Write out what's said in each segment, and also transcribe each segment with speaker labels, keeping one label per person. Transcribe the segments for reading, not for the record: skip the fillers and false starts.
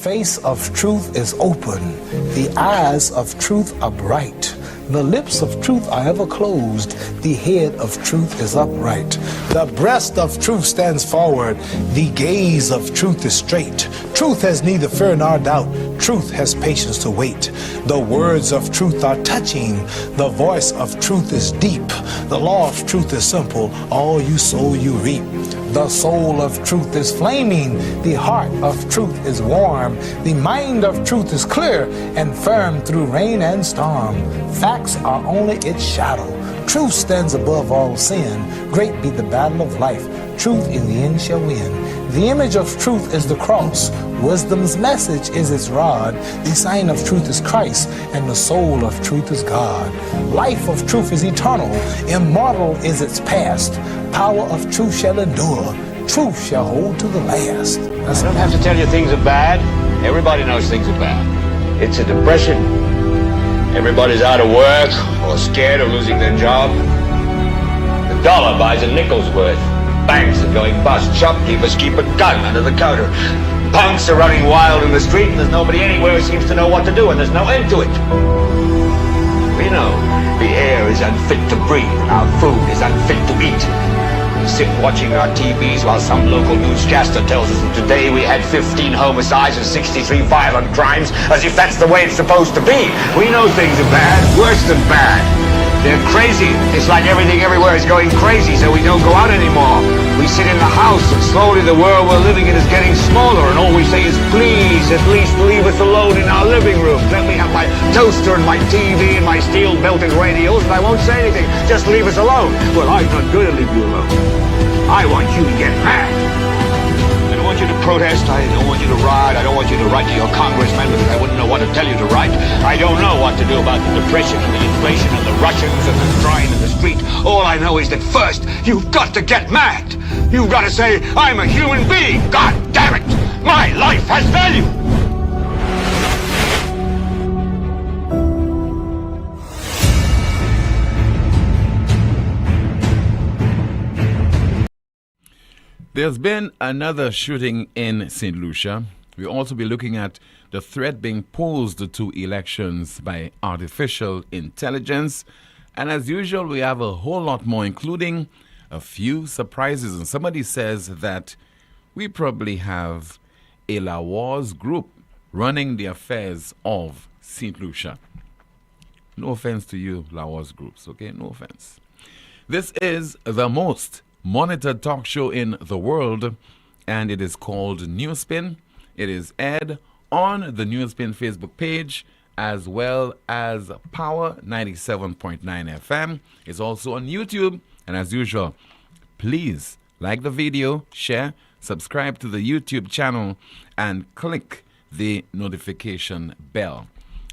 Speaker 1: face of truth is open, the eyes of truth are bright. The lips of truth are ever closed, the head of truth is upright. The breast of truth stands forward, the gaze of truth is straight. Truth has neither fear nor doubt, truth has patience to wait. The words of truth are touching, the voice of truth is deep. The law of truth is simple, all you sow you reap. The soul of truth is flaming, the heart of truth is warm. The mind of truth is clear and firm through rain and storm. Facts are only its shadow. Truth stands above all sin. Great be the battle of life. Truth in the end shall win. The image of truth is the cross. Wisdom's message is its rod. The sign of truth is Christ, and the soul of truth is God. Life of truth is eternal. Immortal is its past. Power of truth shall endure. Truth shall hold to the last.
Speaker 2: I don't have to tell you things are bad. Everybody knows things are bad. It's a depression. Everybody's out of work or scared of losing their job. The dollar buys a nickel's worth. Banks are going bust. Shopkeepers keep a gun under the counter. Punks are running wild in the street, and there's nobody anywhere who seems to know what to do, and there's no end to it. We know the air is unfit to breathe, and our food is unfit to eat. We sit watching our TVs while some local newscaster tells us that today we had 15 homicides and 63 violent crimes, as if that's the way it's supposed to be. We know things are bad, worse than bad. They're crazy. It's like everything everywhere is going crazy, so we don't go out anymore. We sit in the house, and slowly the world we're living in is getting smaller, and all we say is, please, at least leave us alone in our living room. Let me have my toaster and my TV and my steel-belted radios, and I won't say anything. Just leave us alone. Well, I'm not going to leave you alone. I want you to get mad. I don't want you to protest. I don't want you to riot. I don't want you to write to your congressman because I wouldn't know what to tell you to write. I don't know what to do about the depression and the inflation and the Russians and the crying in the street. All I know is that first, you've got to get mad. You've got to say, I'm a human being. God damn it. My life has value.
Speaker 3: There's been another shooting in St. Lucia. We'll also be looking at the threat being posed to elections by artificial intelligence. And as usual, we have a whole lot more, including a few surprises. And somebody says that we probably have a Lawar's group running the affairs of St. Lucia. No offense to you, Lawar's groups, okay? No offense. This is the most monitored talk show in the world, and it is called NewsSpin. It is aired on the NewsSpin Facebook page as well as Power 97.9 FM. It's also on YouTube, and as usual, please like the video, share, subscribe to the YouTube channel, and click the notification bell.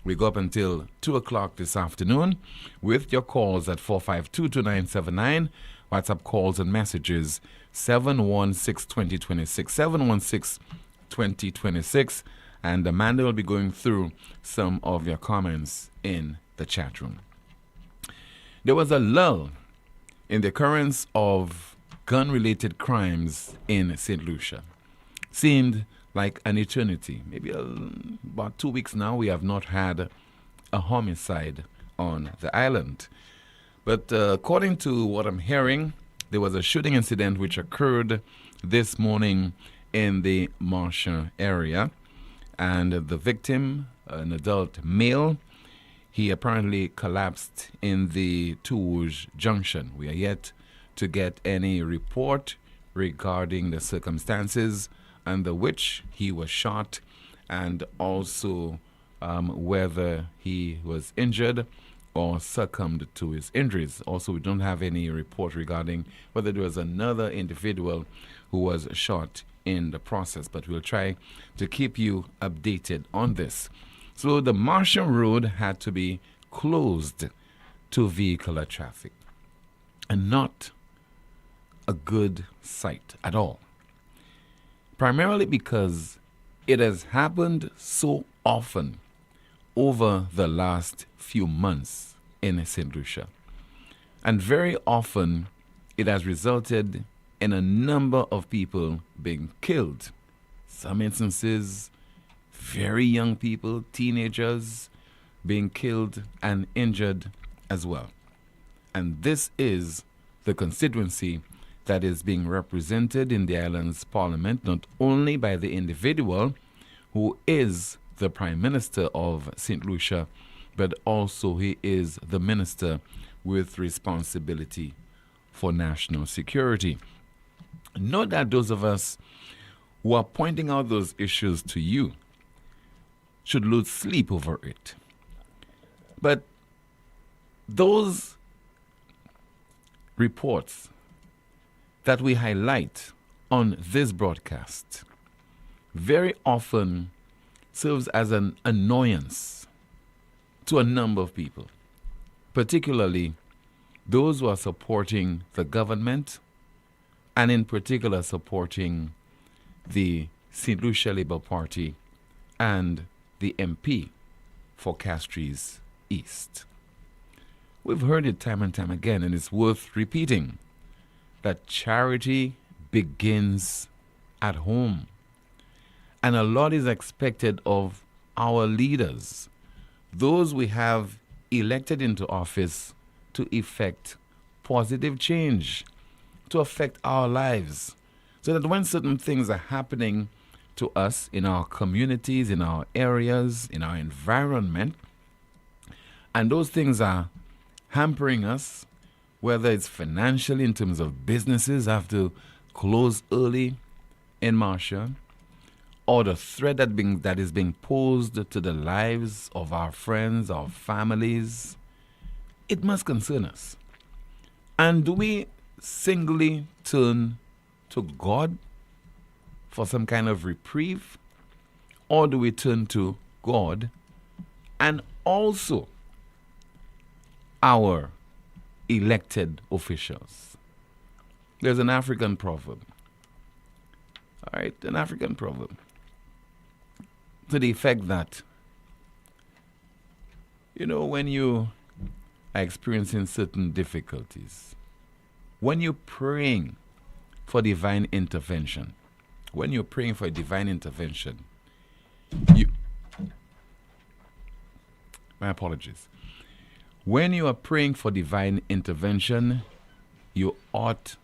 Speaker 3: We go up until 2 o'clock this afternoon with your calls at 452-2979. WhatsApp calls and messages 716-2026, 716-2026, and Amanda will be going through some of your comments in the chat room. There was a lull in the occurrence of gun-related crimes in St. Lucia. Seemed like an eternity. Maybe about 2 weeks now we have not had a homicide on the island. But according to what I'm hearing, there was a shooting incident which occurred this morning in the Marchand area. And the victim, an adult male, he apparently collapsed in the Touge Junction. We are yet to get any report regarding the circumstances under which he was shot, and also whether he was injured or succumbed to his injuries. Also, we don't have any report regarding whether there was another individual who was shot in the process, but we'll try to keep you updated on this. So the Marchand Road had to be closed to vehicular traffic, and not a good sight at all. Primarily because it has happened so often over the last few months in St. Lucia. And very often it has resulted in a number of people being killed. Some instances very young people, teenagers, being killed and injured as well. And this is the constituency that is being represented in the island's parliament, not only by the individual who is the Prime Minister of St. Lucia, but also he is the minister with responsibility for national security. Note that those of us who are pointing out those issues to you should lose sleep over it. But those reports that we highlight on this broadcast very often serves as an annoyance to a number of people, particularly those who are supporting the government and in particular supporting the St. Lucia Labour Party and the MP for Castries East. We've heard it time and time again, and it's worth repeating, that charity begins at home. And a lot is expected of our leaders, those we have elected into office to effect positive change, to affect our lives, so that when certain things are happening to us in our communities, in our areas, in our environment, and those things are hampering us, whether it's financially in terms of businesses have to close early in Marcia, or the threat that is being posed to the lives of our friends, our families, it must concern us. And do we singly turn to God for some kind of reprieve, or do we turn to God and also our elected officials? There's an African proverb. All right, an African proverb to the effect that, when you are experiencing certain difficulties, when you're praying for divine intervention, my apologies. When you are praying for divine intervention, you ought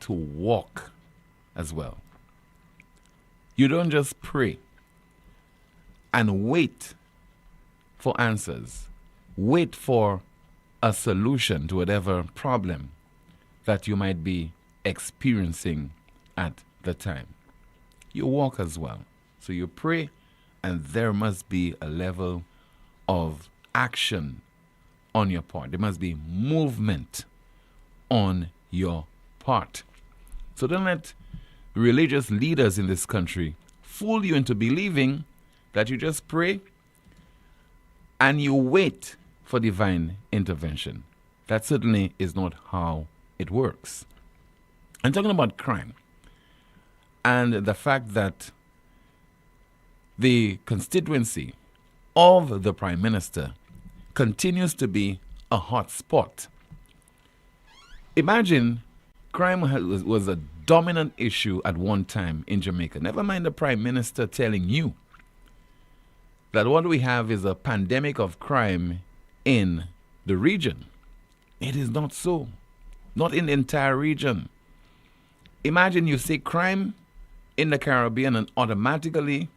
Speaker 3: to walk as well. You don't just pray and wait for answers, wait for a solution to whatever problem that you might be experiencing at the time. You walk as well. So you pray, and there must be a level of action on your part. There must be movement on your part. So don't let religious leaders in this country fool you into believing that you just pray and you wait for divine intervention. That certainly is not how it works. I'm talking about crime and the fact that the constituency of the Prime Minister continues to be a hot spot. Imagine crime was a dominant issue at one time in Jamaica. Never mind the Prime Minister telling you that what we have is a pandemic of crime in the region. It is not so. Not in the entire region. Imagine you say crime in the Caribbean and automatically,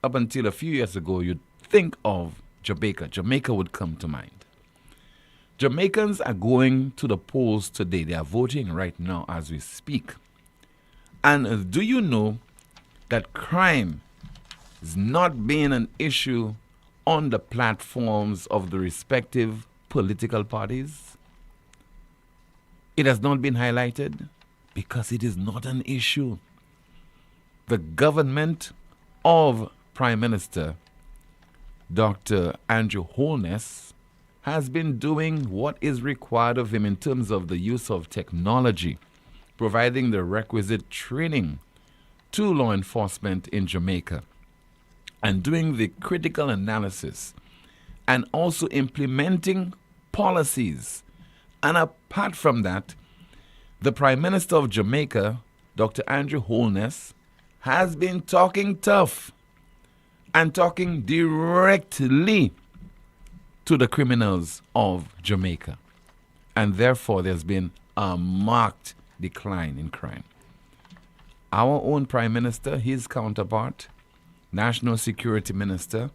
Speaker 3: up until a few years ago, you'd think of Jamaica. Jamaica would come to mind. Jamaicans are going to the polls today. They are voting right now as we speak. And do you know that crime is not being an issue on the platforms of the respective political parties? It has not been highlighted because it is not an issue. The government of Prime Minister Dr. Andrew Holness has been doing what is required of him in terms of the use of technology, providing the requisite training to law enforcement in Jamaica, and doing the critical analysis, and also implementing policies. And apart from that, the Prime Minister of Jamaica, Dr. Andrew Holness, has been talking tough and talking directly to the criminals of Jamaica. And therefore, there's been a marked decline in crime. Our own Prime Minister, his counterpart, National Security Minister,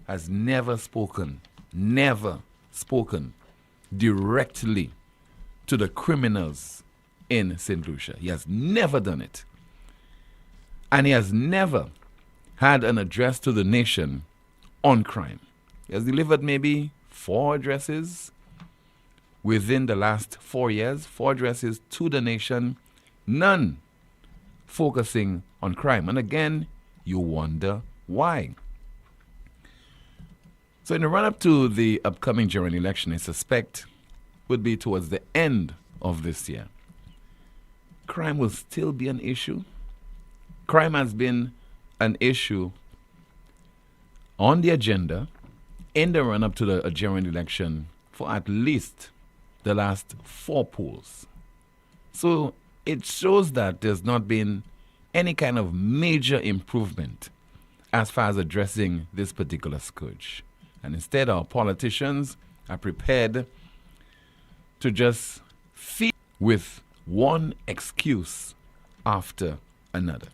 Speaker 3: has never spoken directly to the criminals in St. Lucia. He has never done it. And he has never had an address to the nation on crime. He has delivered maybe 4 addresses within the last 4 years, 4 addresses to the nation, none focusing on crime. And again, you wonder why. So in the run-up to the upcoming general election, I suspect would be towards the end of this year, crime will still be an issue. Crime has been an issue on the agenda in the run-up to the general election for at least the last 4 polls. So it shows that there's not been any kind of major improvement as far as addressing this particular scourge. And instead, our politicians are prepared to just feed with one excuse after another.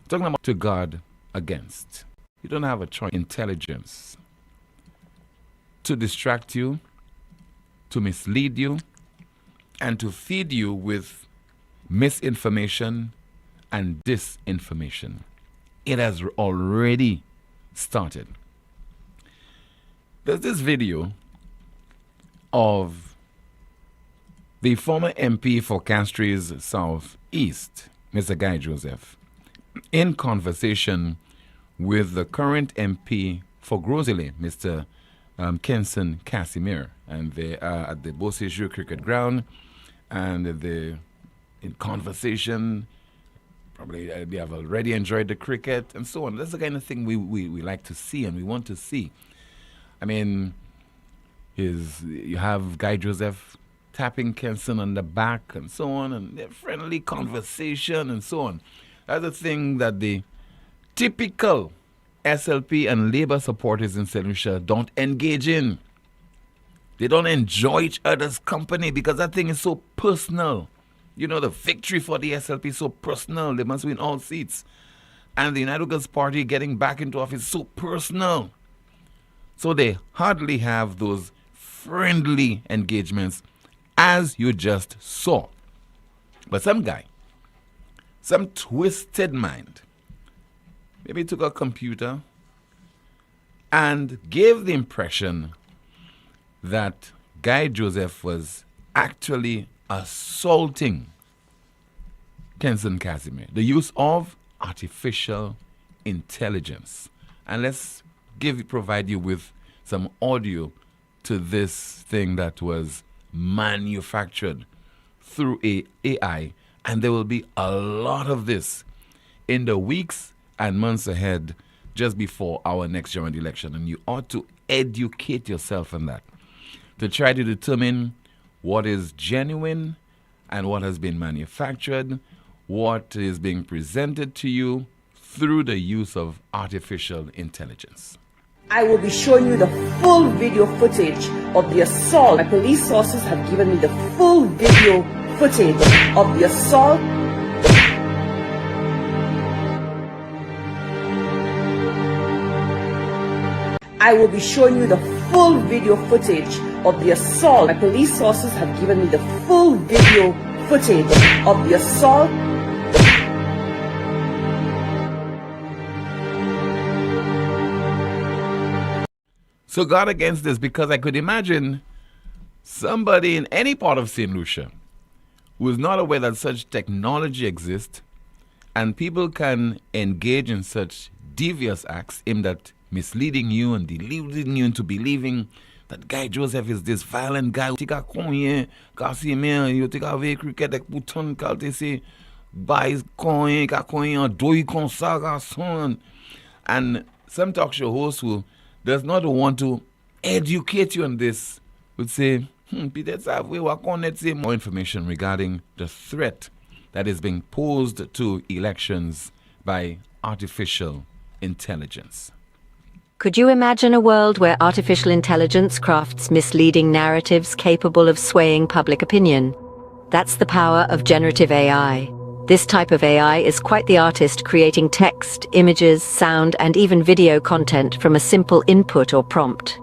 Speaker 3: Talking about to guard against. You don't have a choice. Intelligence to distract you, to mislead you, and to feed you with misinformation and disinformation. It has already started. There's this video of the former MP for Castries South East, Mr. Guy Joseph, in conversation with the current MP for Grosley, Mr. Kenson Casimir, and they are at the Beausejour cricket ground, and in conversation, probably they have already enjoyed the cricket and so on. That's the kind of thing we like to see and we want to see. I mean, you have Guy Joseph tapping Kenson on the back and so on, and their friendly conversation and so on. That's the thing that the typical SLP and Labour supporters in St. Lucia don't engage in. They don't enjoy each other's company because that thing is so personal. You know, the victory for the SLP is so personal. They must win all seats. And the United Girls Party getting back into office is so personal. So they hardly have those friendly engagements as you just saw. But some guy, some twisted mind, maybe took a computer and gave the impression that Guy Joseph was actually assaulting Kenson Casimir. The use of artificial intelligence. And let's provide you with some audio to this thing that was manufactured through AI. And there will be a lot of this in the weeks and months ahead just before our next general election. And you ought to educate yourself on that to try to determine what is genuine and what has been manufactured, what is being presented to you through the use of artificial intelligence.
Speaker 4: I will be showing you the full video footage of the assault. My police sources have given me the full video footage of the assault. I will be showing you the full video footage of the assault. My police sources have given me the full video footage of the assault.
Speaker 3: So guard against this, because I could imagine somebody in any part of St. Lucia who is not aware that such technology exists and people can engage in such devious acts aimed at misleading you and deluding you into believing that Guy Joseph is this violent guy. And some talk show hosts who does not want to educate you on this would say, more information regarding the threat that is being posed to elections by artificial intelligence.
Speaker 5: Could you imagine a world where artificial intelligence crafts misleading narratives capable of swaying public opinion? That's the power of generative AI. This type of AI is quite the artist, creating text, images, sound, and even video content from a simple input or prompt.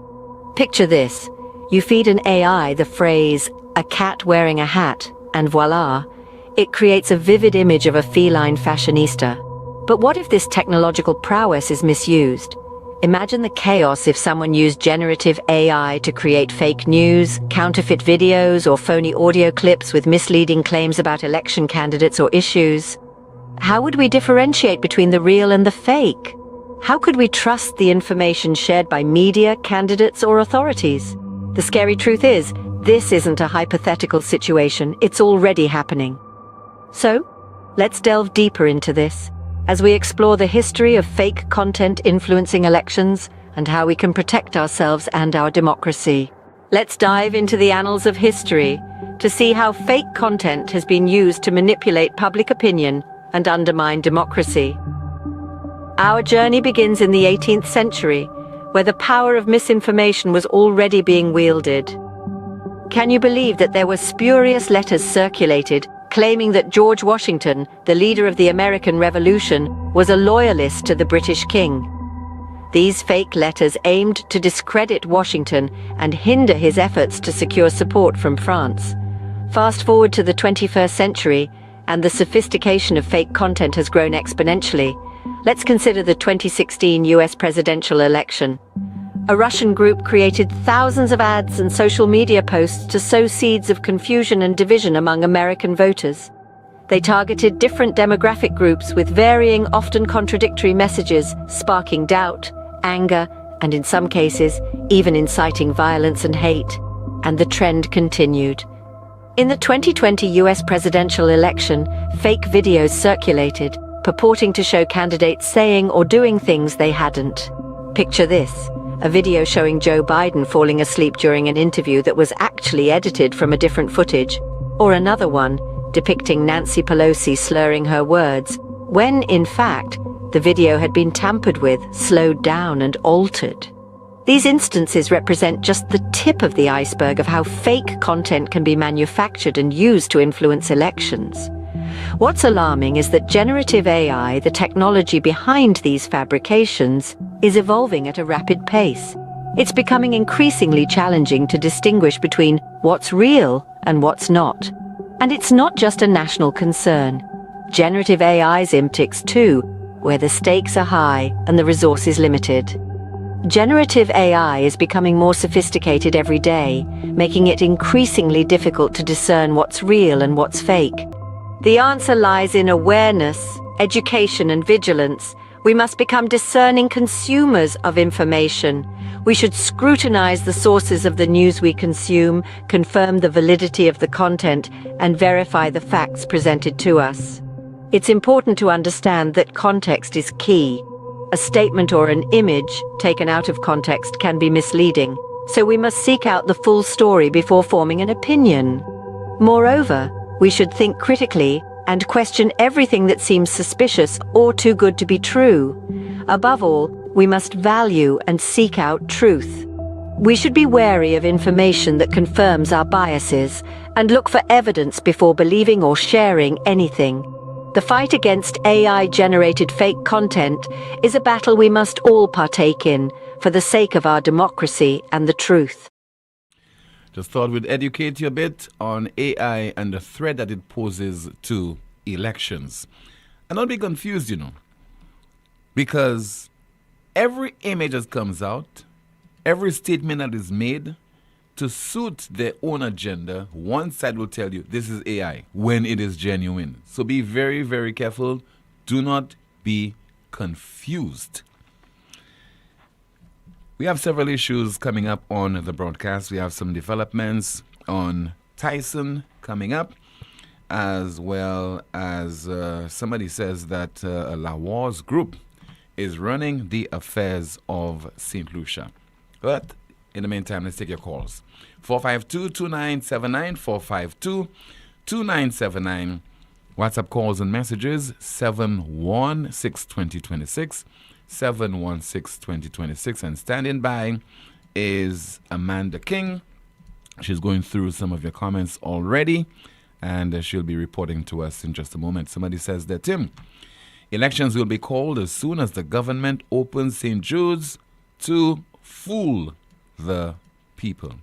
Speaker 5: Picture this. You feed an AI the phrase, "a cat wearing a hat," and voila, it creates a vivid image of a feline fashionista. But what if this technological prowess is misused? Imagine the chaos if someone used generative AI to create fake news, counterfeit videos, or phony audio clips with misleading claims about election candidates or issues. How would we differentiate between the real and the fake? How could we trust the information shared by media, candidates, or authorities? The scary truth is, this isn't a hypothetical situation, it's already happening. So, let's delve deeper into this, as we explore the history of fake content influencing elections and how we can protect ourselves and our democracy. Let's dive into the annals of history to see how fake content has been used to manipulate public opinion and undermine democracy. Our journey begins in the 18th century, where the power of misinformation was already being wielded. Can you believe that there were spurious letters circulated claiming that George Washington, the leader of the American Revolution, was a loyalist to the British king? These fake letters aimed to discredit Washington and hinder his efforts to secure support from France. Fast forward to the 21st century, and the sophistication of fake content has grown exponentially. Let's consider the 2016 US presidential election. A Russian group created thousands of ads and social media posts to sow seeds of confusion and division among American voters. They targeted different demographic groups with varying, often contradictory messages, sparking doubt, anger, and in some cases, even inciting violence and hate. And the trend continued. In the 2020 US presidential election, fake videos circulated, purporting to show candidates saying or doing things they hadn't. Picture this. A video showing Joe Biden falling asleep during an interview that was actually edited from a different footage, or another one depicting Nancy Pelosi slurring her words, when, in fact, the video had been tampered with, slowed down, and altered. These instances represent just the tip of the iceberg of how fake content can be manufactured and used to influence elections. What's alarming is that generative AI, the technology behind these fabrications, is evolving at a rapid pace. It's becoming increasingly challenging to distinguish between what's real and what's not. And it's not just a national concern. Generative AI's impacts too, where the stakes are high and the resources limited. Generative AI is becoming more sophisticated every day, making it increasingly difficult to discern what's real and what's fake. The answer lies in awareness, education, and vigilance. We must become discerning consumers of information. We should scrutinize the sources of the news we consume, confirm the validity of the content, and verify the facts presented to us. It's important to understand that context is key. A statement or an image taken out of context can be misleading, so we must seek out the full story before forming an opinion. Moreover, we should think critically and question everything that seems suspicious or too good to be true. Above all, we must value and seek out truth. We should be wary of information that confirms our biases and look for evidence before believing or sharing anything. The fight against AI-generated fake content is a battle we must all partake in for the sake of our democracy and the truth.
Speaker 3: Just thought we'd educate you a bit on AI and the threat that it poses to elections. And don't be confused, because every image that comes out, every statement that is made to suit their own agenda, one side will tell you this is AI when it is genuine. So be very, very careful. Do not be confused. We have several issues coming up on the broadcast. We have some developments on Tyson coming up, as well as somebody says that a Lawar's group is running the affairs of St. Lucia. But in the meantime, let's take your calls. 452-2979, 452-2979. WhatsApp calls and messages 716-2026, 716-2026. And standing by is Amanda King. She's going through some of your comments already, and she'll be reporting to us in just a moment. Somebody says that, Tim, elections will be called as soon as the government opens St. Jude's to fool the people.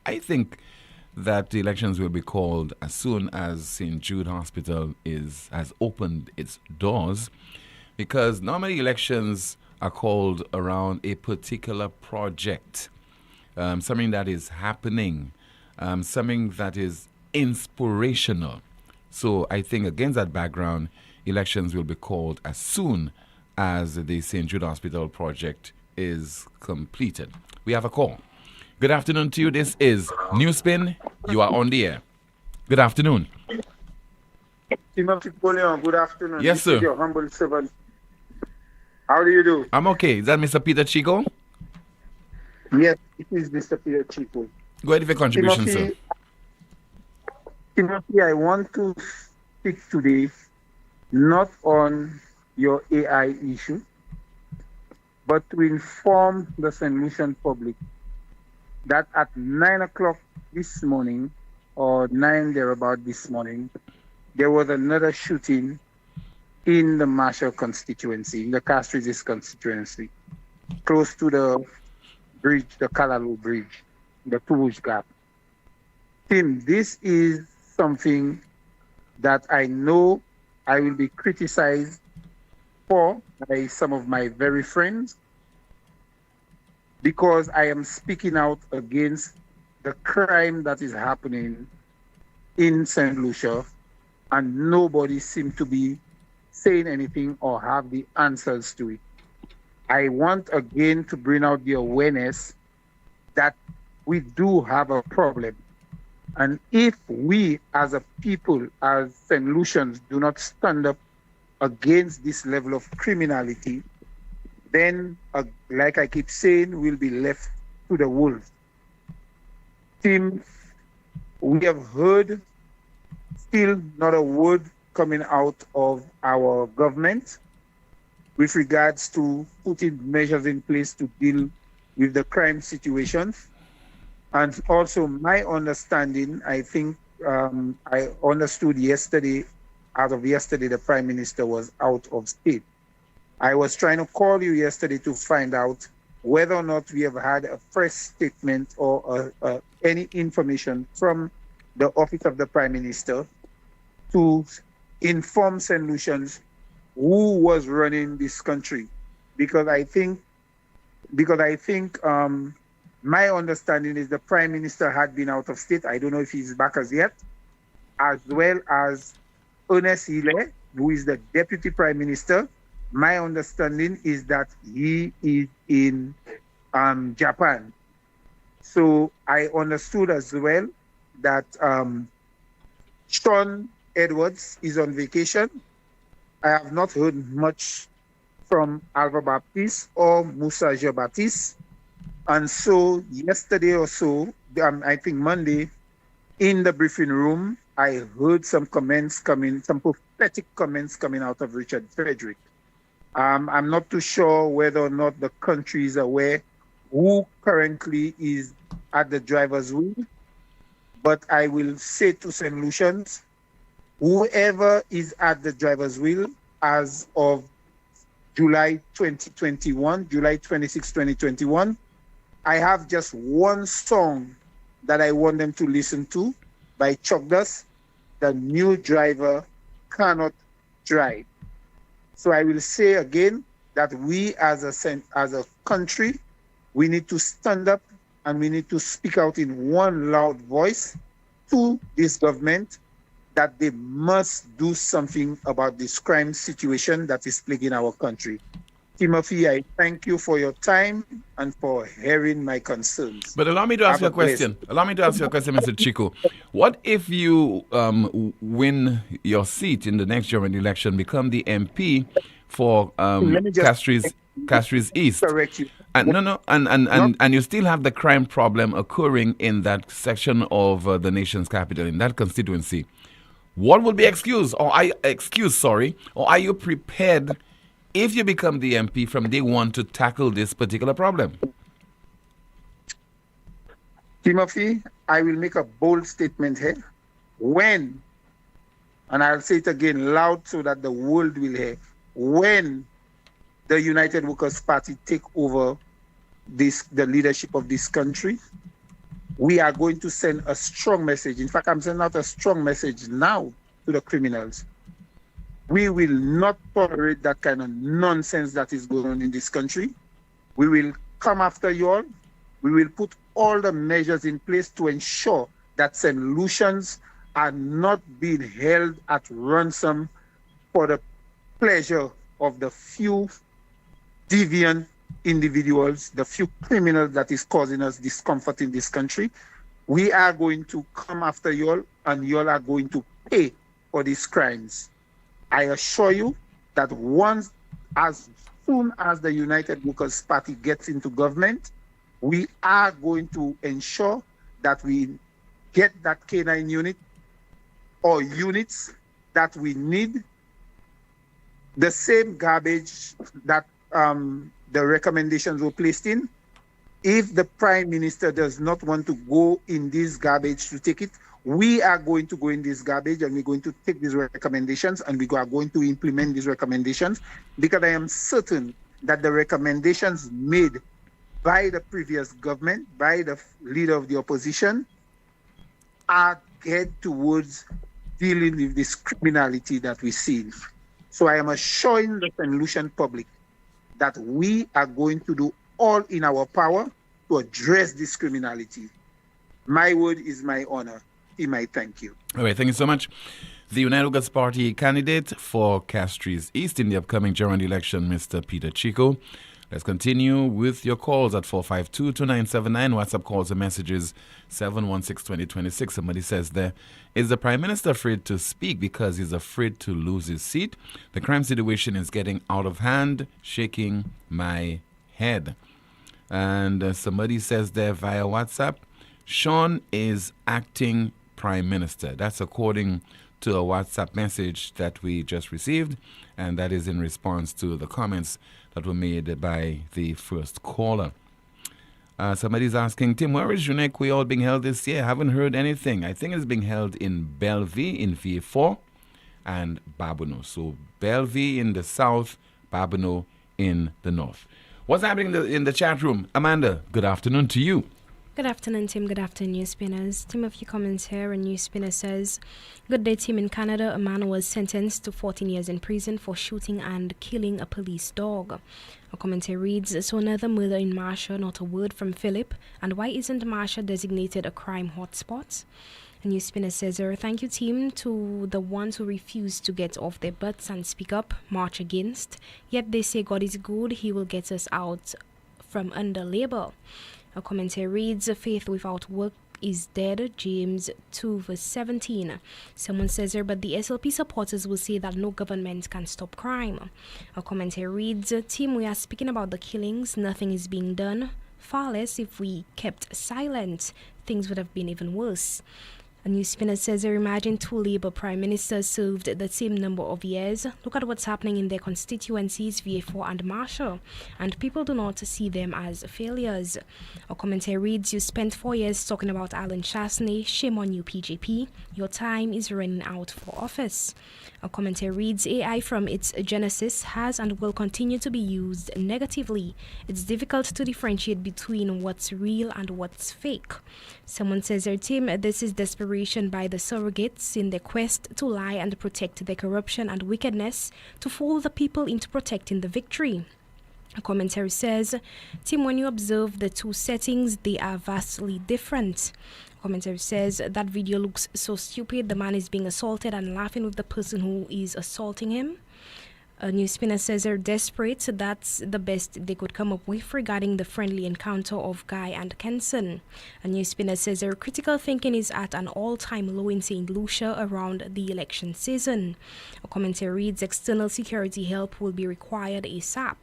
Speaker 3: I think that the elections will be called as soon as St. Jude Hospital has opened its doors, because normally elections are called around a particular project, something that is happening, something that is inspirational. So I think against that background, elections will be called as soon as the St. Jude Hospital project is completed. We have a call. Good afternoon to you. This is NewsSpin. You are on the air. Good afternoon.
Speaker 6: Timothy Poleon, good afternoon.
Speaker 3: Yes,
Speaker 6: This
Speaker 3: sir.
Speaker 6: is your humble servant. How do you do?
Speaker 3: I'm okay. Is that Mr. Peter Chico?
Speaker 6: Yes, it is Mr. Peter Chico.
Speaker 3: Go ahead with your contribution, sir.
Speaker 6: Timothy, I want to speak today not on your AI issue, but to inform the St. Lucian public that at 9 o'clock this morning, or 9 thereabout this morning, there was another shooting in the Marshall constituency, in the Castries constituency, close to the bridge, the Callaloo Bridge, the Toulouse Gap. Tim, this is something that I know I will be criticized for by some of my very friends, because I am speaking out against the crime that is happening in St. Lucia, and nobody seems to be saying anything or have the answers to it. I want again to bring out the awareness that we do have a problem. And if we as a people, as St. Lucians, do not stand up against this level of criminality, then, like I keep saying, we'll be left to the wolves. Tim, we have heard still not a word coming out of our government with regards to putting measures in place to deal with the crime situations. And also my understanding, I think I understood yesterday, as of yesterday, the Prime Minister was out of state. I was trying to call you yesterday to find out whether or not we have had a fresh statement or any information from the Office of the Prime Minister to inform St. Lucians who was running this country. Because I think my understanding is the Prime Minister had been out of state. I don't know if he's back as yet, as well as Ernest Hille, who is the Deputy Prime Minister. My understanding is that he is in Japan. So I understood as well that Sean Edwards is on vacation. I have not heard much from Alva Baptiste or Musa Jean-Baptiste. And so yesterday or so, I think Monday, in the briefing room, I heard some comments coming, some prophetic comments coming out of Richard Frederick. I'm not too sure whether or not the country is aware who currently is at the driver's wheel, but I will say to St. Lucians, whoever is at the driver's wheel as of July 2021, July 26, 2021, I have just one song that I want them to listen to by Chuck Dust, "The New Driver Cannot Drive." So I will say again that we as a country, we need to stand up and we need to speak out in one loud voice to this government that they must do something about this crime situation that is plaguing our country. Timothy, I thank you for your time and for hearing my concerns.
Speaker 3: But allow me to ask you a question. Allow me to ask you a question, Mr. Chico. What if you win your seat in the next German election, become the MP for Castries East?
Speaker 6: Correct you.
Speaker 3: And you still have the crime problem occurring in that section of the nation's capital, in that constituency. What would be excused, or are you prepared if you become the MP from day one to tackle this particular problem?
Speaker 6: Timothy, I will make a bold statement here. When, and I'll say it again loud so that the world will hear, when the United Workers' Party take over the leadership of this country, we are going to send a strong message. In fact, I'm sending out a strong message now to the criminals. We will not tolerate that kind of nonsense that is going on in this country. We will come after you all. We will put all the measures in place to ensure that St. Lucians are not being held at ransom for the pleasure of the few deviant individuals, the few criminals that is causing us discomfort in this country. We are going to come after you all, and you all are going to pay for these crimes. I assure you that as soon as the United Workers' Party gets into government, we are going to ensure that we get that K9 unit or units that we need, the same garbage that the recommendations were placed in. If the Prime Minister does not want to go in this garbage to take it, we are going to go in this garbage and we're going to take these recommendations and we are going to implement these recommendations, because I am certain that the recommendations made by the previous government, by the leader of the opposition, are geared towards dealing with this criminality that we see. So I am assuring the St. Lucian public that we are going to do all in our power to address this criminality. My word is my honor. I thank you.
Speaker 3: All right, thank you so much. The United Workers' Party candidate for Castries East in the upcoming general election, Mr. Peter Chico. Let's continue with your calls at 452-2979. WhatsApp calls and messages 716-2026. Somebody says there, is the Prime Minister afraid to speak because he's afraid to lose his seat? The crime situation is getting out of hand, shaking my head. And somebody says there via WhatsApp, Sean is acting Prime Minister. That's according to a WhatsApp message that we just received, and that is in response to the comments that were made by the first caller. Somebody's asking, Tim, where is Journée Creole being held this year? I haven't heard anything. I think it's being held in Belleville in VA4 and Babonneau. So Belleville in the south, Babonneau in the north. What's happening in the chat room? Amanda, good afternoon to you.
Speaker 7: Good afternoon, Tim. Good afternoon, News Spinners. Tim, a few comments here. And News Spinner says, good day, Tim. In Canada, a man was sentenced to 14 years in prison for shooting and killing a police dog. A commentary reads, so another murder in Marcia, not a word from Philip. And why isn't Marcia designated a crime hotspot? A News Spinner says, thank you, team, to the ones who refuse to get off their butts and speak up, march against. Yet they say God is good. He will get us out from under labor. A commentary reads, faith without work is dead, James 2 verse 17. Someone says here, but the SLP supporters will say that no government can stop crime. A commentary reads, team, we are speaking about the killings, nothing is being done. Far less if we kept silent, things would have been even worse. A News Spinner says, imagine two Labour Prime Ministers served the same number of years. Look at what's happening in their constituencies, VA4 and Marshall, and people do not see them as failures. A commentary reads, you spent 4 years talking about Alan Chasney. Shame on you, PJP. Your time is running out for office. A commentary reads, AI from its genesis has and will continue to be used negatively. It's difficult to differentiate between what's real and what's fake. Someone says, team, this is desperation by the surrogates in their quest to lie and protect their corruption and wickedness to fool the people into protecting the victory. A commentary says, Tim, when you observe the two settings, they are vastly different. A commentary says, that video looks so stupid. The man is being assaulted and laughing with the person who is assaulting him. A News Spinner says they're desperate. That's the best they could come up with regarding the friendly encounter of Guy and Kenson. A News Spinner says their critical thinking is at an all-time low in St. Lucia around the election season. A commentary reads, external security help will be required ASAP.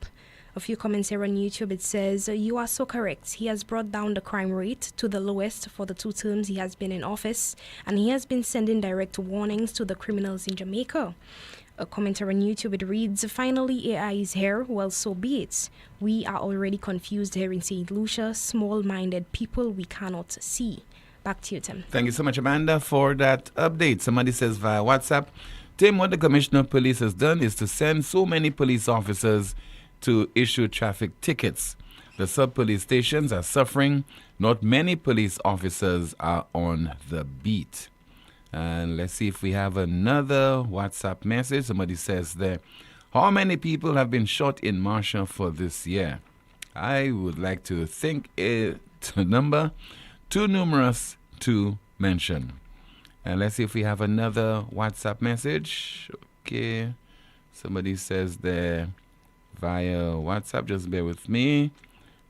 Speaker 7: A A few comments here on YouTube. It says, you are so correct. He has brought down the crime rate to the lowest for the 2 terms he has been in office, and he has been sending direct warnings to the criminals in Jamaica. A commenter on YouTube, it reads, finally AI is here, well, so be it. We are already confused here in St. Lucia, small-minded people we cannot see. Back to you, Tim.
Speaker 3: Thank you so much, Amanda, for that update. Somebody says via WhatsApp, Tim, what the Commissioner of Police has done is to send so many police officers to issue traffic tickets. The sub-police stations are suffering. Not many police officers are on the beat. And let's see if we have another WhatsApp message. Somebody says there, how many people have been shot in Marshall for this year? I would like to think it's a number too numerous to mention. And let's see if we have another WhatsApp message. Okay. Somebody says there via WhatsApp, just bear with me.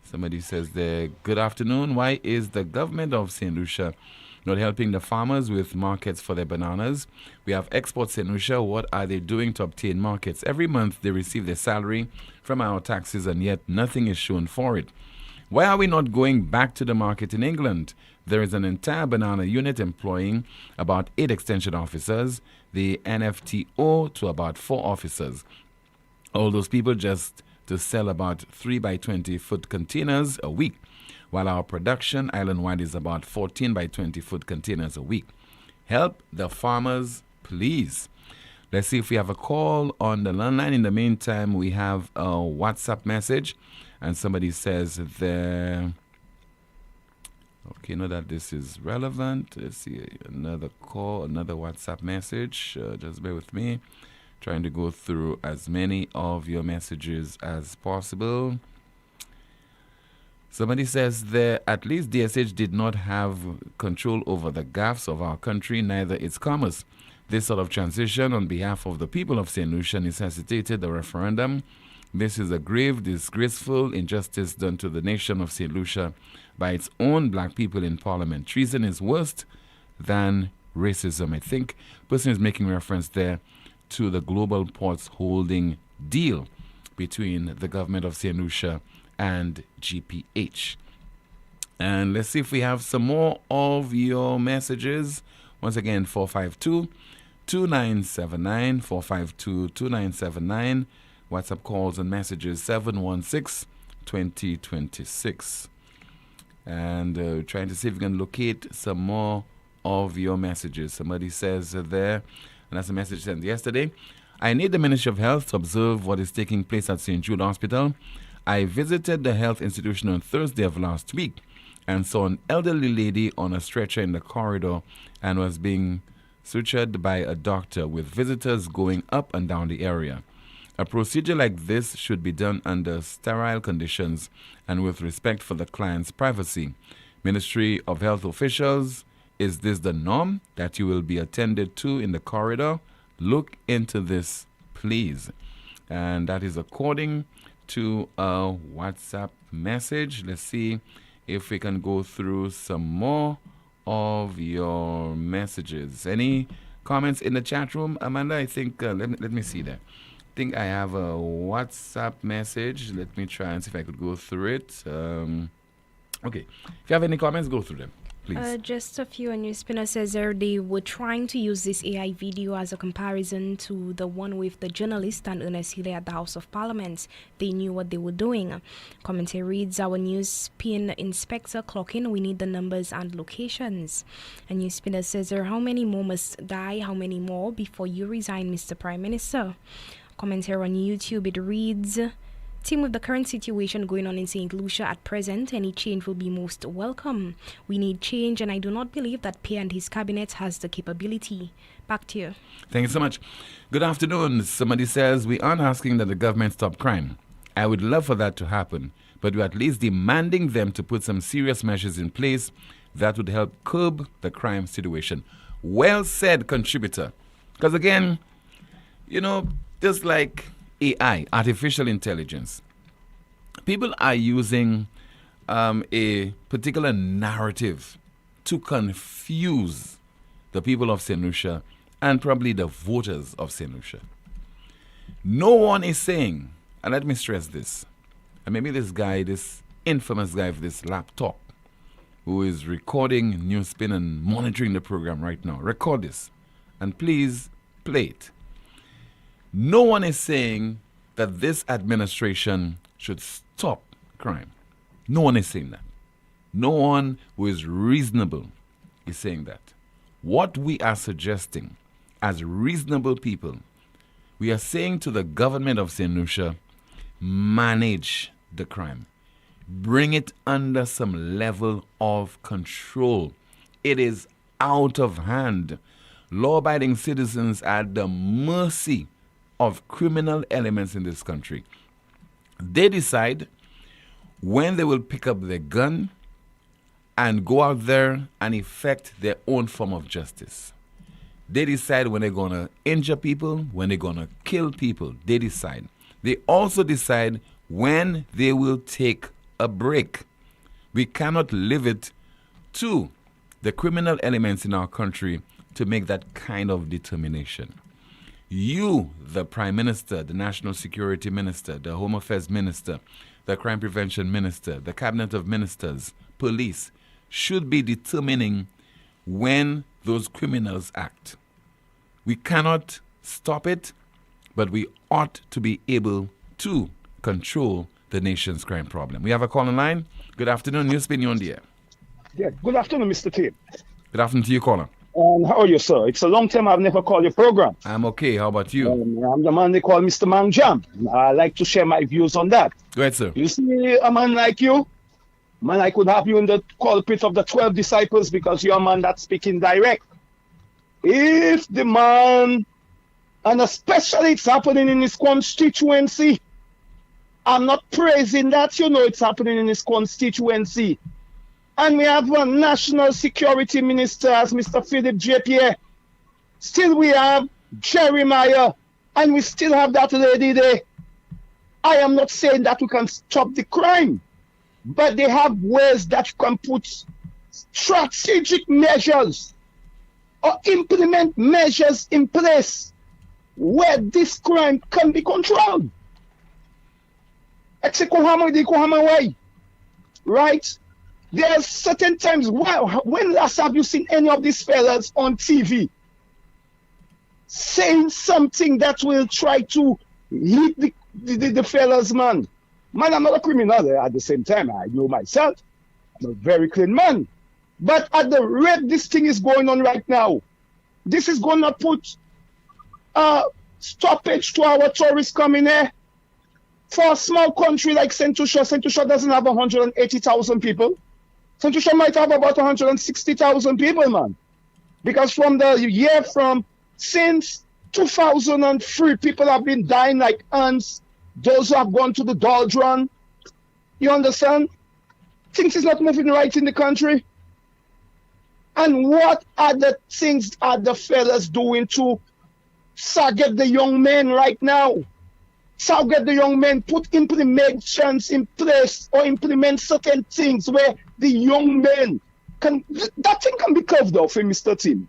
Speaker 3: Somebody says there, good afternoon. Why is the government of St. Lucia not helping the farmers with markets for their bananas? We have Export St. Lucia. What are they doing to obtain markets? Every month they receive their salary from our taxes, and yet nothing is shown for it. Why are we not going back to the market in England? There is an entire banana unit employing about 8 extension officers, the NFTO to about 4 officers. All those people just to sell about 3 by 20 foot containers a week, while our production island-wide is about 14 by 20 foot containers a week. Help the farmers, please. Let's see if we have a call on the landline. In the meantime, we have a WhatsApp message, and somebody says there, okay, know that this is relevant. Let's see, another call, another WhatsApp message. Just bear with me. Trying to go through as many of your messages as possible. Somebody says there, at least DSH did not have control over the gaffes of our country, neither its commerce. This sort of transition on behalf of the people of St. Lucia necessitated a referendum. This is a grave, disgraceful injustice done to the nation of St. Lucia by its own black people in Parliament. Treason is worse than racism. I think the person is making reference there to the Global Ports Holding deal between the government of St. Lucia and GPH. And let's see if we have some more of your messages. Once again, 452-2979, 452-2979. WhatsApp calls and messages 716-2026. And trying to see if we can locate some more of your messages. Somebody says there, and that's a message sent yesterday, I need the Ministry of Health to observe what is taking place at St. Jude Hospital. I visited the health institution on Thursday of last week and saw an elderly lady on a stretcher in the corridor and was being sutured by a doctor, with visitors going up and down the area. A procedure like this should be done under sterile conditions and with respect for the client's privacy. Ministry of Health officials, is this the norm that you will be attended to in the corridor? Look into this, please. And that is according to a WhatsApp message. Let's see if we can go through some more of your messages. Any comments in the chat room, Amanda? I think, let me see there. I think I have a WhatsApp message. Let me try and see if I could go through it. Okay. If you have any comments, go through them.
Speaker 7: Just a few. And NewsSpin says there they were trying to use this AI video as a comparison to the one with the journalist and Ernest Healy at the House of Parliament. They knew what they were doing. Commentary reads, our NewsSpin inspector clocking, we need the numbers and locations. And NewsSpinner says there, how many more must die, how many more before you resign, Mr. Prime Minister? Commentary on YouTube, it reads, team, with the current situation going on in St. Lucia at present, any change will be most welcome. We need change, and I do not believe that Pay and his cabinet has the capability. Back to you.
Speaker 3: Thank you so much. Good afternoon. Somebody says, we aren't asking that the government stop crime. I would love for that to happen, but we're at least demanding them to put some serious measures in place that would help curb the crime situation. Well said, contributor. Because again, you know, just like AI, artificial intelligence, people are using a particular narrative to confuse the people of St. Lucia and probably the voters of St. Lucia. No one is saying, and let me stress this, And maybe this guy, this infamous guy with this laptop, who is recording NewsSpin and monitoring the program right now, record this and please play it. No one is saying that this administration should stop crime. No one is saying that. No one who is reasonable is saying that. What we are suggesting as reasonable people, we are saying to the government of St. Lucia, manage the crime. Bring it under some level of control. It is out of hand. Law-abiding citizens are at the mercy of criminal elements in this country. They decide when they will pick up their gun and go out there and effect their own form of justice. They decide when they're going to injure people, when they're going to kill people. They decide. They also decide when they will take a break. We cannot leave it to the criminal elements in our country to make that kind of determination. You, the Prime Minister, the National Security Minister, the Home Affairs Minister, the Crime Prevention Minister, the Cabinet of Ministers, police, should be determining when those criminals act. We cannot stop it, but we ought to be able to control the nation's crime problem. We have a call on line. Good afternoon, NewsSpin, you're on the air.
Speaker 8: Yeah, good afternoon, Mr. Tim.
Speaker 3: Good afternoon to you, caller.
Speaker 8: How are you, sir? It's a long time I've never called your program.
Speaker 3: I'm okay. How about you?
Speaker 8: I'm the man they call Mr. Mangjam. I like to share my views on that.
Speaker 3: Go ahead, sir.
Speaker 8: You see, a man like you, man, I could have you in the pulpit of the 12 disciples because you're a man that's speaking direct. If the man, and especially it's happening in his constituency, I'm not praising that, you know it's happening in his constituency. And we have a national security minister as Mr. Philip J. Pierre. Still we have Jeremiah, and we still have that lady there. I am not saying that we can stop the crime, but they have ways that you can put strategic measures or implement measures in place where this crime can be controlled. Right? There's certain times, wow, when last have you seen any of these fellas on TV saying something that will try to hit the fellas, man? Man, I'm not a criminal at the same time. I know myself. I'm a very clean man. But at the rate this thing is going on right now, this is going to put stoppage to our tourists coming here. For a small country like St. Lucia doesn't have 180,000 people. St. Lucia might have about 160,000 people, man. Because since 2003, people have been dying like ants. Those who have gone to the doldrum. You understand? Things is not moving right in the country. And what other things are the fellas doing to target the young men right now? Target the young men, put implementations in place or implement certain things where the young men can, that thing can be curved off, Mr. Tim.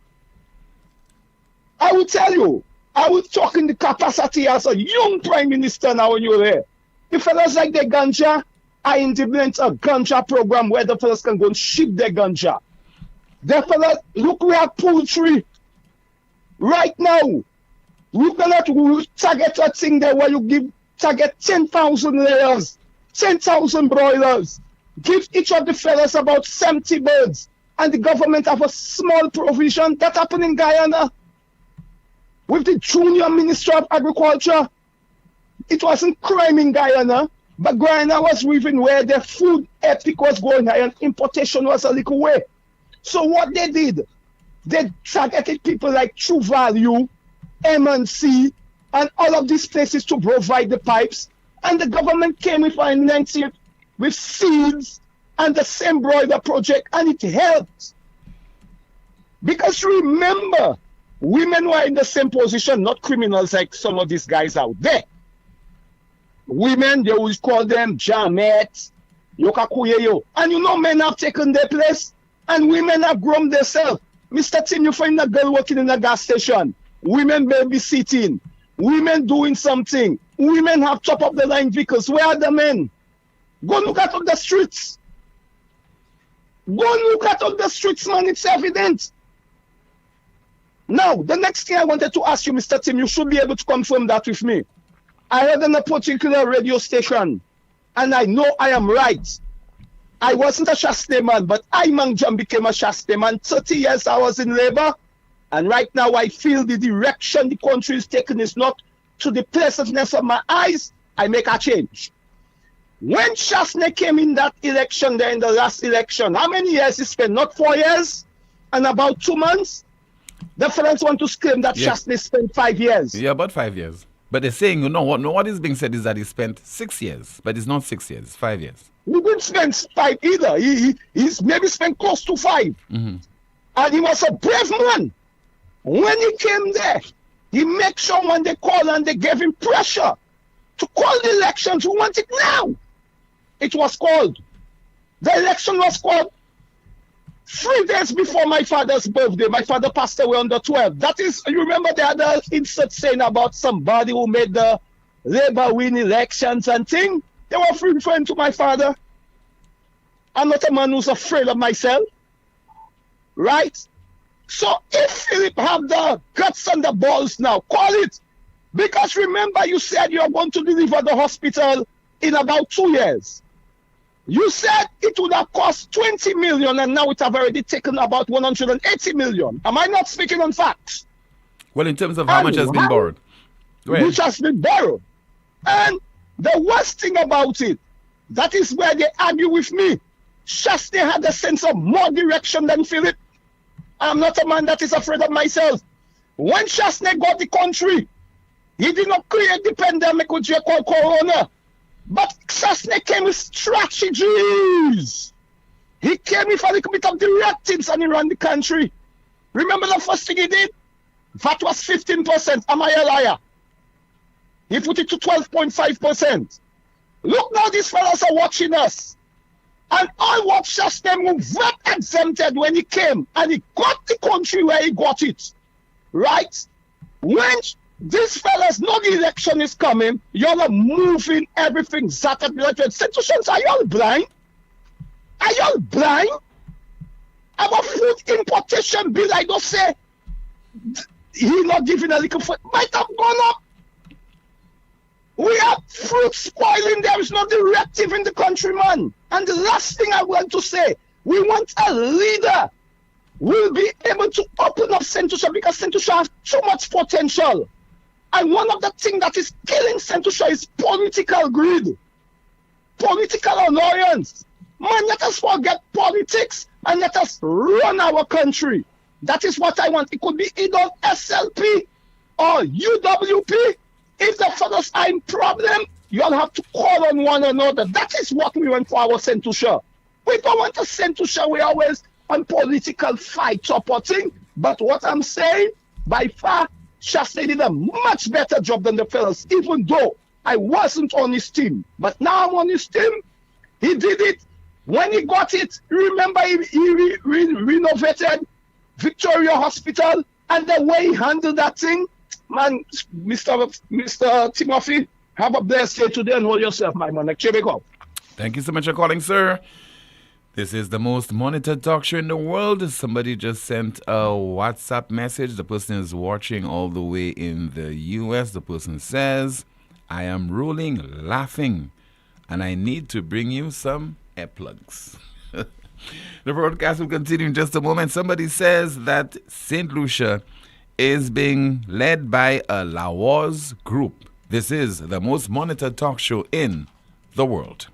Speaker 8: I will tell you, I was talking the capacity as a young prime minister now when you're there. The fellas like the ganja, I implement a ganja program where the fellas can go and ship their ganja. The fellas, look, we have poultry right now. We cannot target a thing there where you target 10,000 layers, 10,000 broilers. Give each of the fellas about 70 birds. And the government have a small provision. That happened in Guyana. With the junior Minister of Agriculture. It wasn't crime in Guyana. But Guyana was even where the food epic was going high and importation was a little way. So what they did, they targeted people like True Value, M&C, and all of these places to provide the pipes. And the government came with financing with seeds and the same broiler project, and it helped. Because remember, women were in the same position, not criminals like some of these guys out there. Women, they would call them Jamet, Yokakuyeyo. And you know, men have taken their place, and women have grown themselves. Mr. Tim, you find a girl working in a gas station. Women babysitting, women doing something, women have top of the line vehicles. Where are the men? Go look at on the streets. Go look at on the streets, man. It's evident. Now, the next thing I wanted to ask you, Mr. Tim, you should be able to confirm that with me. I heard on a particular radio station, and I know I am right. I wasn't a Shasne man, but I, Mang John, became a Shasne man. 30 years I was in labor, and right now I feel the direction the country is taking is not to the pleasantness of my eyes. I make a change. When Shasne came in that election there, in the last election, how many years he spent? Not 4 years and about 2 months? The fellas want to claim that Shasne spent 5 years.
Speaker 3: Yeah, about 5 years. But they're saying, what is being said is that he spent 6 years, but it's not 6 years, 5 years.
Speaker 8: He didn't spend 5 either. He's maybe spent close to 5.
Speaker 3: Mm-hmm.
Speaker 8: And he was a brave man. When he came there, he made sure when they called and they gave him pressure to call the elections. We want it now. It was called. The election was called 3 days before my father's birthday. My father passed away on the 12th. That is, you remember the other insert saying about somebody who made the Labour win elections and thing? They were referring to my father. I'm not a man who's afraid of myself. Right? So if Philip have the guts and the balls now, call it. Because remember, you said you're going to deliver the hospital in about 2 years. You said it would have cost 20 million, and now it have already taken about 180 million. Am I not speaking on facts?
Speaker 3: Well, in terms of how much has been borrowed.
Speaker 8: Which has been borrowed. And the worst thing about it, that is where they argue with me. Shasne had a sense of more direction than Philip. I'm not a man that is afraid of myself. When Shasne got the country, he did not create the pandemic which you call corona. But Shasne came with strategies. He came with a little bit of directives and he ran the country. Remember the first thing he did? VAT was 15%. Am I a liar? He put it to 12.5%. Look now, these fellas are watching us. And all what Shasne were VAT exempted when he came and he got the country where he got it. Right? When these fellas know the election is coming, y'all are moving everything. Institutions, are y'all blind? Are y'all blind? Our food importation bill, I don't say, he not giving a little food, might have gone up. We have fruit spoiling, there is no directive in the country, man. And the last thing I want to say, we want a leader who will be able to open up Sentusha because Sentusha has too much potential. And one of the things that is killing Sentusha is political greed, political annoyance. Man, let us forget politics and let us run our country. That is what I want. It could be either SLP or UWP. If the fellows are in problem, you all have to call on one another. That is what we want for our Sentusha. We don't want a Sentusha. We always on political fight supporting. But what I'm saying, by far, Shasne did a much better job than the fellas, even though I wasn't on his team. But now I'm on his team. He did it. When he got it, remember he renovated Victoria Hospital and the way he handled that thing. Man, Mr. Timothy, have a blessed day today and hold yourself, my man.
Speaker 3: Thank you so much for calling, sir. This is the most monitored talk show in the world. Somebody just sent a WhatsApp message. The person is watching all the way in the U.S. The person says, I am rolling, laughing, and I need to bring you some earplugs. The broadcast will continue in just a moment. Somebody says that St. Lucia is being led by a Lawas group. This is the most monitored talk show in the world.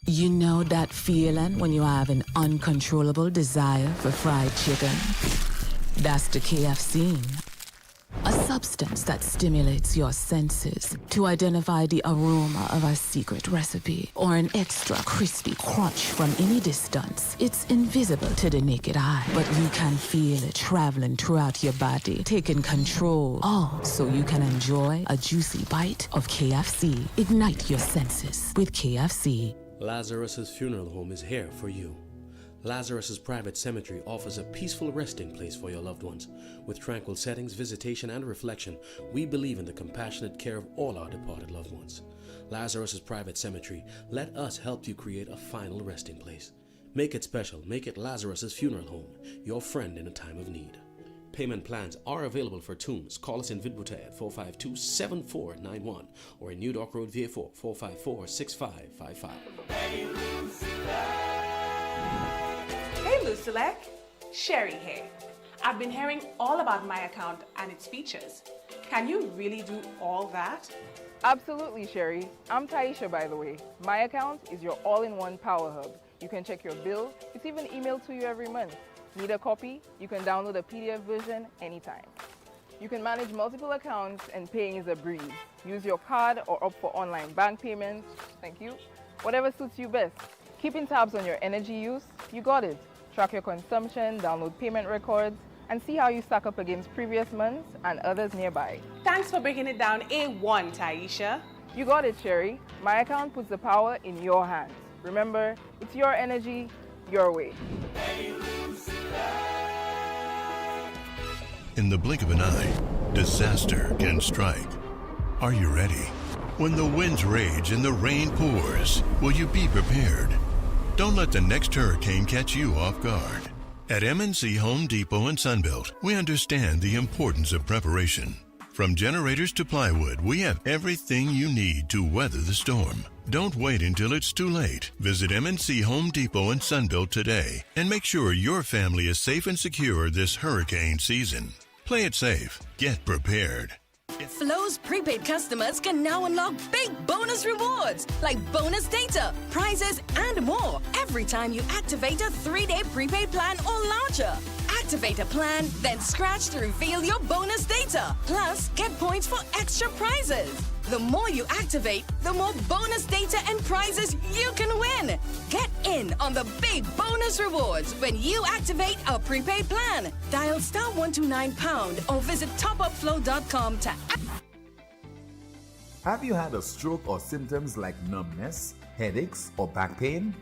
Speaker 9: You know that feeling when you have an uncontrollable desire for fried chicken? That's the KFC. A substance that stimulates your senses to identify the aroma of a secret recipe or an extra crispy crunch from any distance. It's invisible to the naked eye, but you can feel it traveling throughout your body, taking control, all so you can enjoy a juicy bite of KFC. Ignite your senses with KFC.
Speaker 10: Lazarus's funeral home is here for you. Lazarus's Private Cemetery offers a peaceful resting place for your loved ones. With tranquil settings, visitation, and reflection, we believe in the compassionate care of all our departed loved ones. Lazarus's Private Cemetery, let us help you create a final resting place. Make it special. Make it Lazarus's Funeral Home, your friend in a time of need. Payment plans are available for tombs. Call us in Vidbute at 452-7491 or in New Dock Road, VA4, 454-6555.
Speaker 11: Hey Lucilek, Sherry here. I've been hearing all about my account and its features. Can you really do all that?
Speaker 12: Absolutely, Sherry. I'm Taisha, by the way. My account is your all-in-one power hub. You can check your bill. It's even emailed to you every month. Need a copy? You can download a PDF version anytime. You can manage multiple accounts and paying is a breeze. Use your card or opt for online bank payments. Thank you. Whatever suits you best. Keeping tabs on your energy use? You got it. Track your consumption, download payment records, and see how you stack up against previous months and others nearby.
Speaker 11: Thanks for breaking it down A1, Taisha.
Speaker 12: You got it, Sherry. My account puts the power in your hands. Remember, it's your energy, your way.
Speaker 13: In the blink of an eye, disaster can strike. Are you ready? When the winds rage and the rain pours, will you be prepared? Don't let the next hurricane catch you off guard. At MNC Home Depot and Sunbelt, we understand the importance of preparation. From generators to plywood, we have everything you need to weather the storm. Don't wait until it's too late. Visit MNC Home Depot and Sunbelt today and make sure your family is safe and secure this hurricane season. Play it safe. Get prepared.
Speaker 14: Flo's prepaid customers can now unlock big bonus rewards like bonus data, prizes, and more every time you activate a 3-day prepaid plan or larger. Activate a plan, then scratch to reveal your bonus data. Plus, get points for extra prizes. The more you activate, the more bonus data and prizes you can win. Get in on the big bonus rewards when you activate a prepaid plan. Dial *129# or visit topupflow.com to
Speaker 15: Have you had a stroke or symptoms like numbness, headaches, or back pain?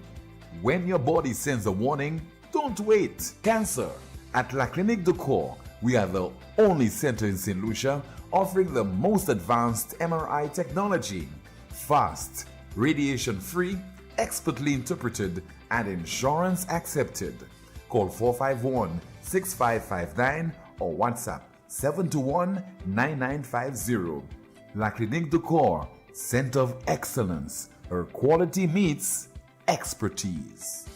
Speaker 15: When your body sends a warning, don't wait. Cancer. At La Clinique de Corps, we are the only center in St. Lucia offering the most advanced MRI technology. Fast, radiation-free, expertly interpreted, and insurance accepted. Call 451-6559 or WhatsApp 721-9950. La Clinique de Corps, Center of Excellence, where quality meets expertise.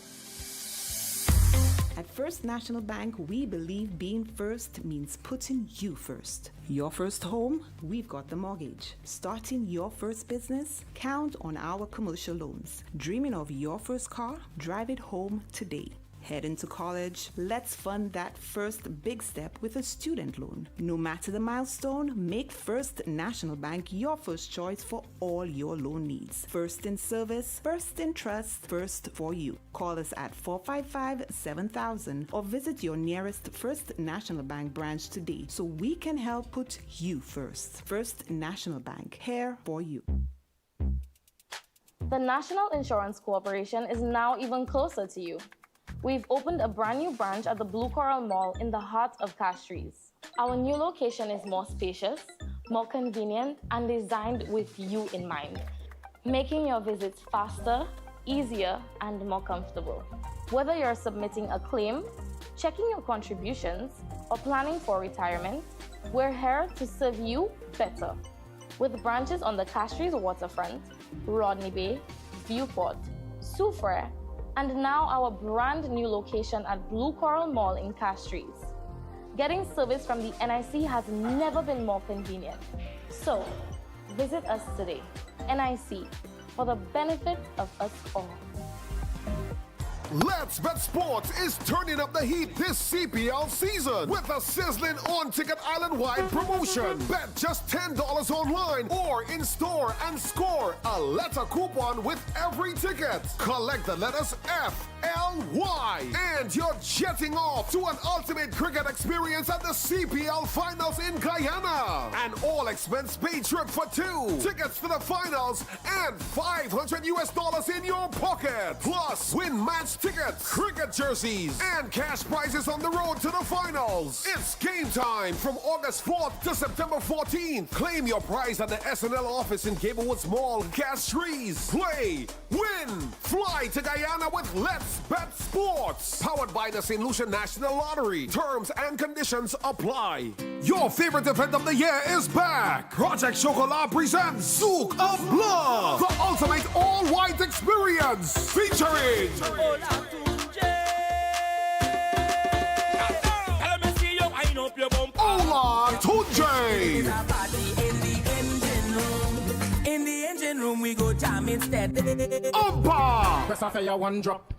Speaker 16: At First National Bank, we believe being first means putting you first. Your first home, we've got the mortgage. Starting your first business, count on our commercial loans. Dreaming of your first car? Drive it home today. Heading to college? Let's fund that first big step with a student loan. No matter the milestone, make First National Bank your first choice for all your loan needs. First in service, first in trust, first for you. Call us at 455-7000 or visit your nearest First National Bank branch today so we can help put you first. First National Bank, here for you.
Speaker 17: The National Insurance Corporation is now even closer to you. We've opened a brand new branch at the Blue Coral Mall in the heart of Castries. Our new location is more spacious, more convenient, and designed with you in mind, making your visits faster, easier, and more comfortable. Whether you're submitting a claim, checking your contributions, or planning for retirement, we're here to serve you better. With branches on the Castries waterfront, Rodney Bay, Viewport, Soufriere, and now our brand new location at Blue Coral Mall in Castries. Getting service from the NIC has never been more convenient. So, visit us today. NIC, for the benefit of us all.
Speaker 18: Let's Bet Sports is turning up the heat this CPL season with a sizzling on-ticket island-wide promotion. Bet just $10 online or in-store and score a letter coupon with every ticket. Collect the letters FLY and you're jetting off to an ultimate cricket experience at the CPL Finals in Guyana. An all-expense paid trip for two, tickets to the finals, and $500 in your pocket. Plus, win match tickets, cricket jerseys, and cash prizes on the road to the finals. It's game time from August 4th to September 14th. Claim your prize at the SNL office in Gablewoods Mall, Castries. Play, win, fly to Guyana with Let's Bet Sports. Powered by the St. Lucia National Lottery. Terms and conditions apply. Your favorite event of the year is back. Project Chocolat presents Zouk of Love, the ultimate all-white experience, featuring Ola Tunjay.
Speaker 19: Room we go jam instead.
Speaker 18: Umpa.
Speaker 19: Press off your one drop.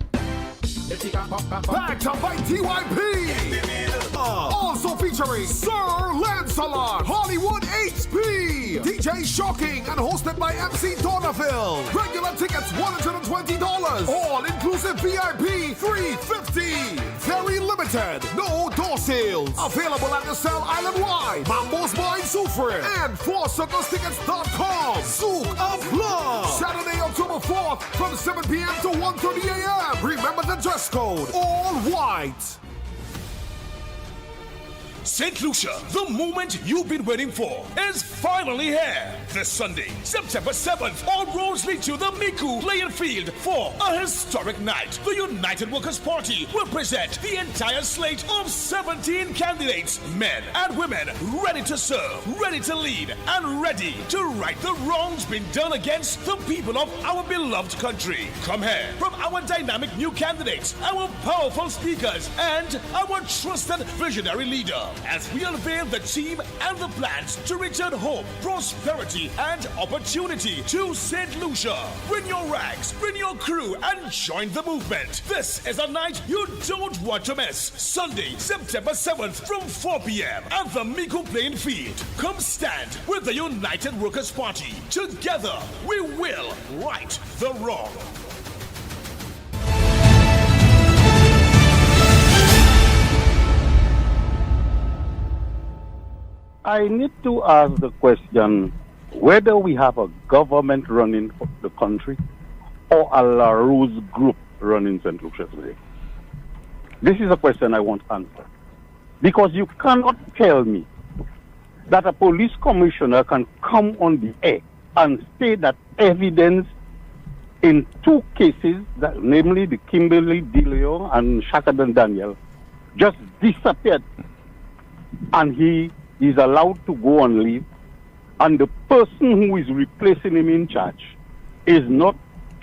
Speaker 18: Back to by TYP. Also featuring Sir Lancelot, Hollywood HP, DJ Shocking, and hosted by MC Donaville. Regular tickets $120. All inclusive VIP $350. Very limited. No door sales. Available at the Cell Island Wide, Mambo's Mine Sufre, and 4circlestickets.com. Zouk of Love. Saturday, October 4th from 7 p.m. to 1:30 a.m. Remember the dress code. All white.
Speaker 20: St. Lucia, the moment you've been waiting for, is finally here. This Sunday, September 7th, all roads lead to the Miku playing field for a historic night. The United Workers' Party will present the entire slate of 17 candidates, men and women, ready to serve, ready to lead, and ready to right the wrongs been done against the people of our beloved country. Come here from our dynamic new candidates, our powerful speakers, and our trusted visionary leader, as we unveil the team and the plans to return hope, prosperity, and opportunity to St. Lucia. Bring your rags, bring your crew, and join the movement. This is a night you don't want to miss. Sunday, September 7th from 4 p.m. at the Miku playing field. Come stand with the United Workers' Party. Together, we will right the wrong.
Speaker 21: I need to ask the question whether we have a government running the country or a LaRose group running St. Lucia today. This is a question I want answered. Because you cannot tell me that a police commissioner can come on the air and say that evidence in two cases, that, namely the Kimberly DeLeo and Shakadan Daniel, just disappeared, and he is allowed to go on leave, and the person who is replacing him in charge is not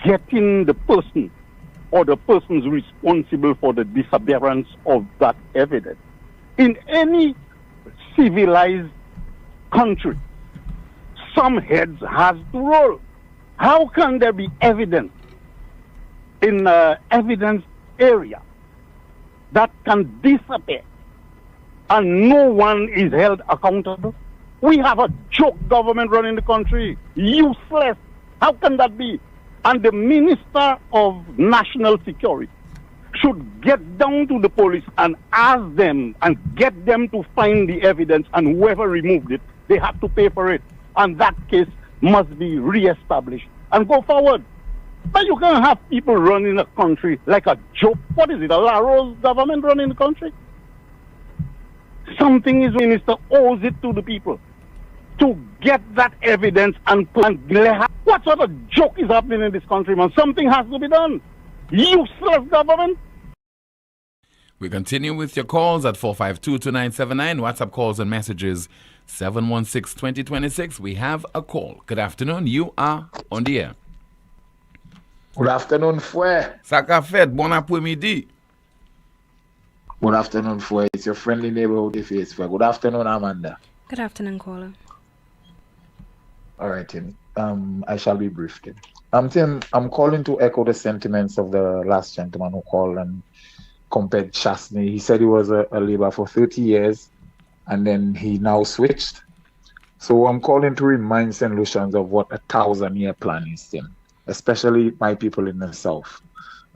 Speaker 21: getting the person or the persons responsible for the disappearance of that evidence. In any civilized country, some heads has to roll. How can there be evidence in evidence area that can disappear and no one is held accountable? We have a joke government running the country. Useless. How can that be? And the Minister of National Security should get down to the police and ask them and get them to find the evidence, and whoever removed it, they have to pay for it. And that case must be re-established and go forward. But you can't have people running a country like a joke. What is it, a LaRose government running the country? Something is minister owes it to the people to get that evidence and what sort of joke is happening in this country, man? Something has to be done. Useless government.
Speaker 3: We continue with your calls at 452-2979. WhatsApp calls and messages 716-2026. We have a call. Good afternoon. You are on the air.
Speaker 22: Good afternoon, Fouet.
Speaker 3: Sakafet, bon après-midi.
Speaker 22: Good afternoon, Fouet. It's your friendly neighborhood face. Good afternoon, Amanda.
Speaker 7: Good afternoon, caller.
Speaker 22: All right, Tim. I shall be brief, Tim. Tim, I'm calling to echo the sentiments of the last gentleman who called and compared Chasney. He said he was a labor for 30 years, and then he now switched. So I'm calling to remind St. Lucians of what a 1,000-year plan is, Tim, especially my people in the South.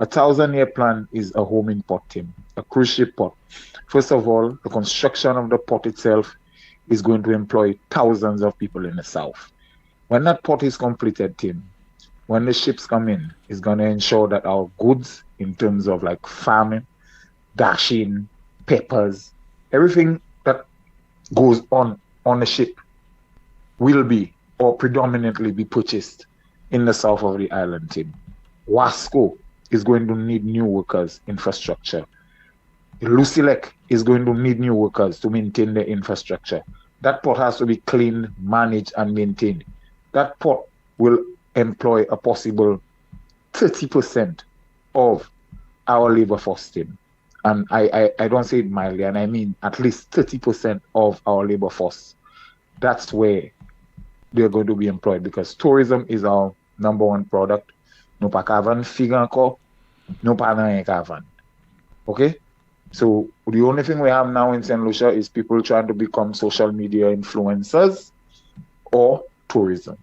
Speaker 22: A 1,000-year plan is a homing port, Tim, a cruise ship port. First of all, the construction of the port itself is going to employ thousands of people in the South. When that port is completed, Tim, when the ships come in, it's going to ensure that our goods in terms of like farming, dashing, peppers, everything that goes on the ship will be or predominantly be purchased in the south of the island team. Wasco is going to need new workers, infrastructure. Lucilec is going to need new workers to maintain the infrastructure. That port has to be cleaned, managed, and maintained. That port will employ a possible 30% of our labor force team. And I don't say it mildly, and I mean at least 30% of our labor force. That's where they're going to be employed, because tourism is our number one product. No pa kavan figan ko, no pa nan kavan. Okay? So the only thing we have now in St. Lucia is people trying to become social media influencers or tourism.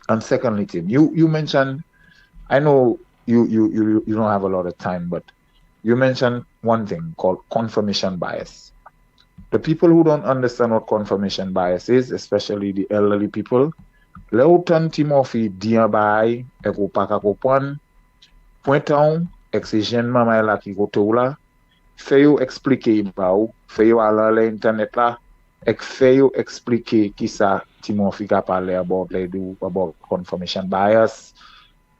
Speaker 22: And secondly, Tim, you mentioned, I know you don't have a lot of time, but you mentioned one thing called confirmation bias. The people who don't understand what confirmation bias is, especially the elderly people, Leutan Timothy Diabai, Eko Pakakopon, Pointon, Exigen Mama la ki gotoula, Feyo explique bao, Feyo ala le internet la, Ek Feyo explique kisa Timothy ka pale about confirmation bias,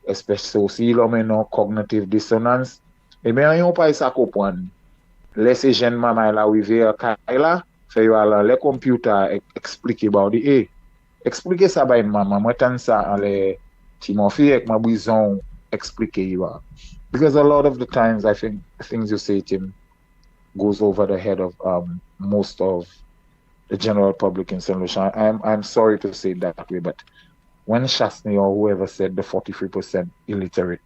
Speaker 22: especially aussi l'omeno cognitive dissonance. E men yon pa isa kopon, Lese jen mama la wive a kaila, Feyo ala le computer explique about the explique ça ba maman, moi tan ça ale Timothy ek ma bouison explique you. Because a lot of the times I think things you say, Tim, goes over the head of most of the general public in St. Lucia. I'm sorry to say it that way, but when Shasney or whoever said the 43% illiterate,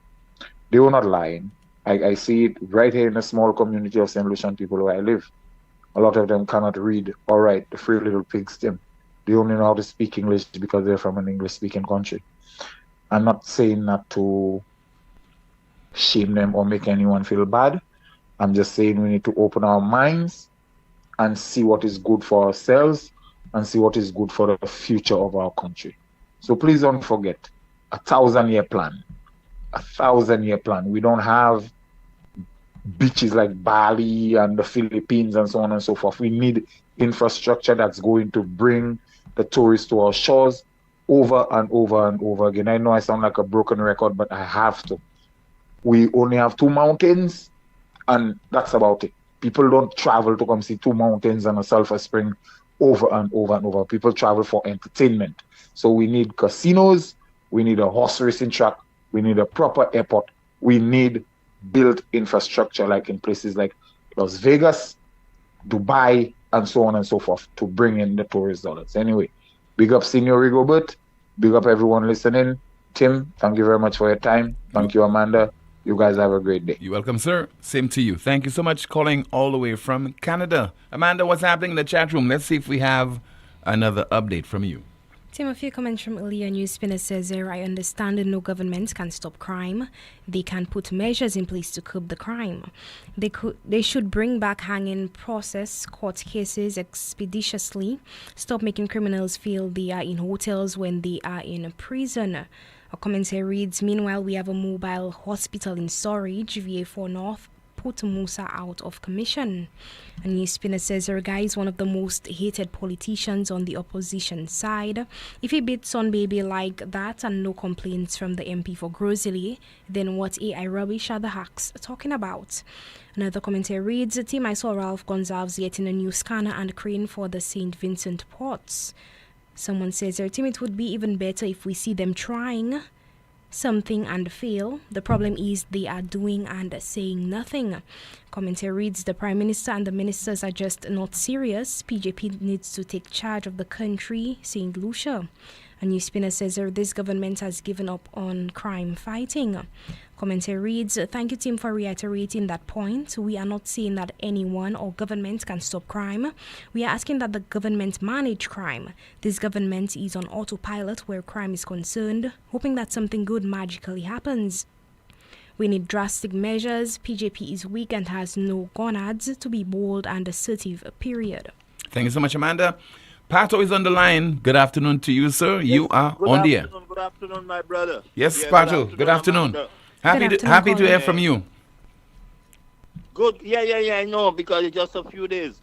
Speaker 22: they were not lying. I see it right here in a small community of St. Lucian people where I live. A lot of them cannot read or write the Three Little Pigs, Tim. They only know how to speak English because they're from an English-speaking country. I'm not saying that to shame them or make anyone feel bad. I'm just saying we need to open our minds and see what is good for ourselves and see what is good for the future of our country. So please don't forget, 1,000-year plan. 1,000-year plan. We don't have beaches like Bali and the Philippines and so on and so forth. We need infrastructure that's going to bring the tourists to our shores over and over and over again. I know I sound like a broken record, but I have to. We only have 2 mountains, and that's about it. People don't travel to come see 2 mountains and a sulfur spring over and over and over. People travel for entertainment. So we need casinos, we need a horse racing track, we need a proper airport, we need built infrastructure like in places like Las Vegas, Dubai, and so on and so forth to bring in the tourist dollars. Anyway, big up Senior Rigobert, big up everyone listening. Tim, thank you very much for your time. Thank you, Amanda. You guys have a great day.
Speaker 3: You're welcome, sir. Same to you. Thank you so much, calling all the way from Canada. Amanda, what's happening in the chat room? Let's see if we have another update from you.
Speaker 7: Tim, a few comments from earlier. NewsSpinner says there, I understand that no government can stop crime. They can put measures in place to curb the crime. They should bring back hanging process court cases expeditiously. Stop making criminals feel they are in hotels when they are in prison. A comment here reads, meanwhile, we have a mobile hospital in storage, VA4 North, put Musa out of commission. And NewsSpinner says Ergai is one of the most hated politicians on the opposition side. If he beats Son Baby like that and no complaints from the MP for Grosley, then what AI rubbish are the hacks talking about? Another commentary reads, team, I saw Ralph Gonzalez getting a new scanner and crane for the St. Vincent ports. Someone says, team, it would be even better if we see them trying something and fail. The problem is they are doing and saying nothing. Commentary reads, the Prime Minister and the ministers are just not serious. PJP needs to take charge of the country, St. Lucia. A NewsSpinner says this government has given up on crime fighting. Commentary reads, thank you, team, for reiterating that point. We are not saying that anyone or government can stop crime. We are asking that the government manage crime. This government is on autopilot where crime is concerned, hoping that something good magically happens. We need drastic measures. PJP is weak and has no gonads to be bold and assertive, period.
Speaker 3: Thank you so much, Amanda. Pato is on the line. Good afternoon to you, sir. Yes, you are on the air.
Speaker 1: Good afternoon, my brother.
Speaker 3: Yes, Pato. Good afternoon. Happy to hear from you.
Speaker 1: Good. Yeah, I know, because it's just a few days.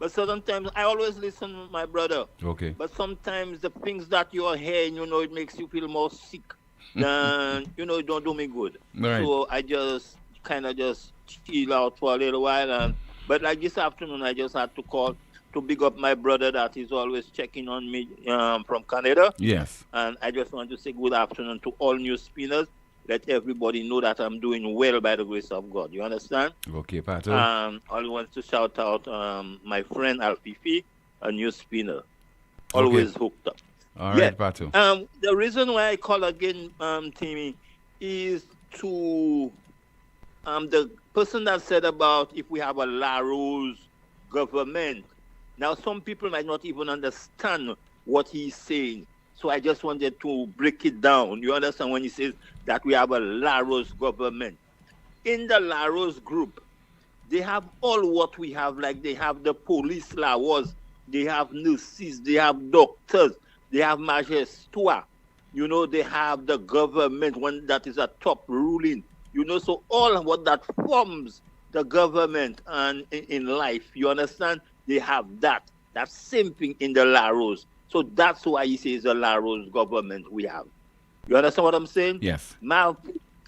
Speaker 1: But sometimes I always listen to my brother.
Speaker 3: Okay.
Speaker 1: But sometimes the things that you're hearing, it makes you feel more sick than, it don't do me good.
Speaker 3: Right.
Speaker 1: So I just kind of just chill out for a little while. But like this afternoon, I just had to call to big up my brother that is always checking on me from Canada.
Speaker 3: Yes.
Speaker 1: And I just want to say good afternoon to all new spinners. Let everybody know that I'm doing well by the grace of God. You understand?
Speaker 3: Okay, Pato.
Speaker 1: I want to shout out my friend Alfifi, a new spinner. Always hooked up.
Speaker 3: All right, Pato.
Speaker 1: The reason why I call again, Timmy, is to the person that said about if we have a La Rose government. Now, some people might not even understand what he's saying. So I just wanted to break it down. You understand when he says that we have a La Rose government. In the La Rose group, they have all what we have, like they have the police laws, they have nurses, they have doctors, they have magistrate, they have the government, one that is a top ruling, so all what that forms the government and in life, you understand, they have that same thing in the La Rose. So that's why he says the La Rose government we have. You understand what I'm saying?
Speaker 3: Yes.
Speaker 1: Ma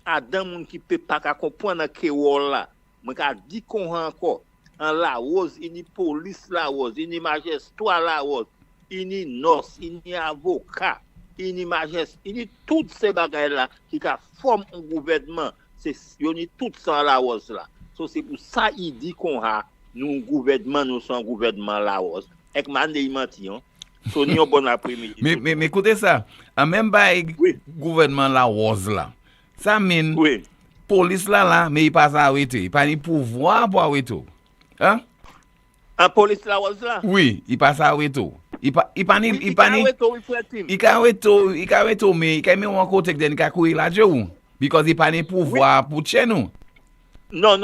Speaker 1: Adam qui peut pas comprendre que wala. Moi ka di kon encore en La Rose, ini police La Rose, ini magistrat La Rose, ini nurse, ini avocat, ini magistrat, ini toutes ces bagages là qui ka forme un gouvernement. C'est yoni tout ça La Rose là. So c'est pour ça il dit qu'on a nous gouvernement, nous sommes gouvernement La Rose. Ek man de menti hein. So, ni bon après-midi.
Speaker 3: Mais écoutez ça, en même pas gouvernement la was là. Ça mène police là, mais il passe à arrêter. Il pas ni pouvoir pour arrêter. Hein?
Speaker 1: Un police la was là?
Speaker 3: Oui, il passe à arrêter. Il pas ni il pas ni il can arrêter mais il can même en côté que il can courir là Dieu. Because il pas ni pouvoir pour chez nous.
Speaker 1: Non,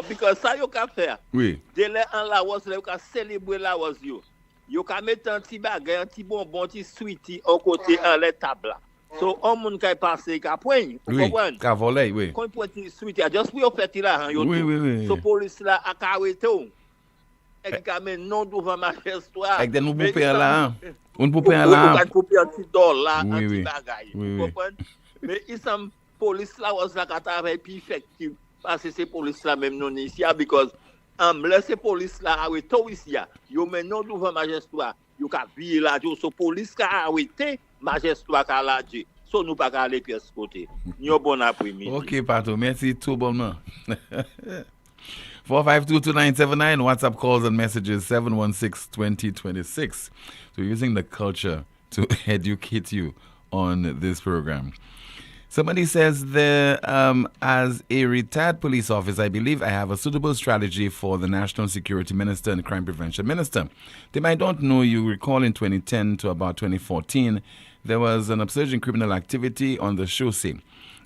Speaker 1: because ça yo ka faire.
Speaker 3: Oui.
Speaker 1: De là en la was là yo ka célébrer la was yo. Yo ka mettre un petit bagay, un petit bonbon, un petit sweetie au côté en les tables. So, on moun ka passer, ka poigne.
Speaker 3: Oui, ka voler, oui.
Speaker 1: Quand pointe sweetie, just pour yo fait là, yo.
Speaker 3: Oui.
Speaker 1: So, police là, a ka arrêté ou. Et ka men non devant magistrat.
Speaker 3: Avec des nous pou payer là. On pou payer là.
Speaker 1: On pou payer un petit dollar, un
Speaker 3: oui.
Speaker 1: petit bagay.
Speaker 3: Oui.
Speaker 1: Mais ils sont police là, was là, ka travail plus effectif. Parce que c'est police là même non ici, because laissez police là arrêté ici. Yo maintenant devant magistrat, yo ka vie là, so police ka arrêté, magistrat ka la dit. So nous pas aller pièce côté. Yo bon après-midi.
Speaker 3: OK, Pato, merci tout bonnement. 4522979 WhatsApp calls and messages 716-2026. So using the culture to educate you on this program. Somebody says there, as a retired police officer, I believe I have a suitable strategy for the National Security Minister and Crime Prevention Minister. They might don't know, you recall in 2010 to about 2014, there was an upsurge in criminal activity on the chaussee.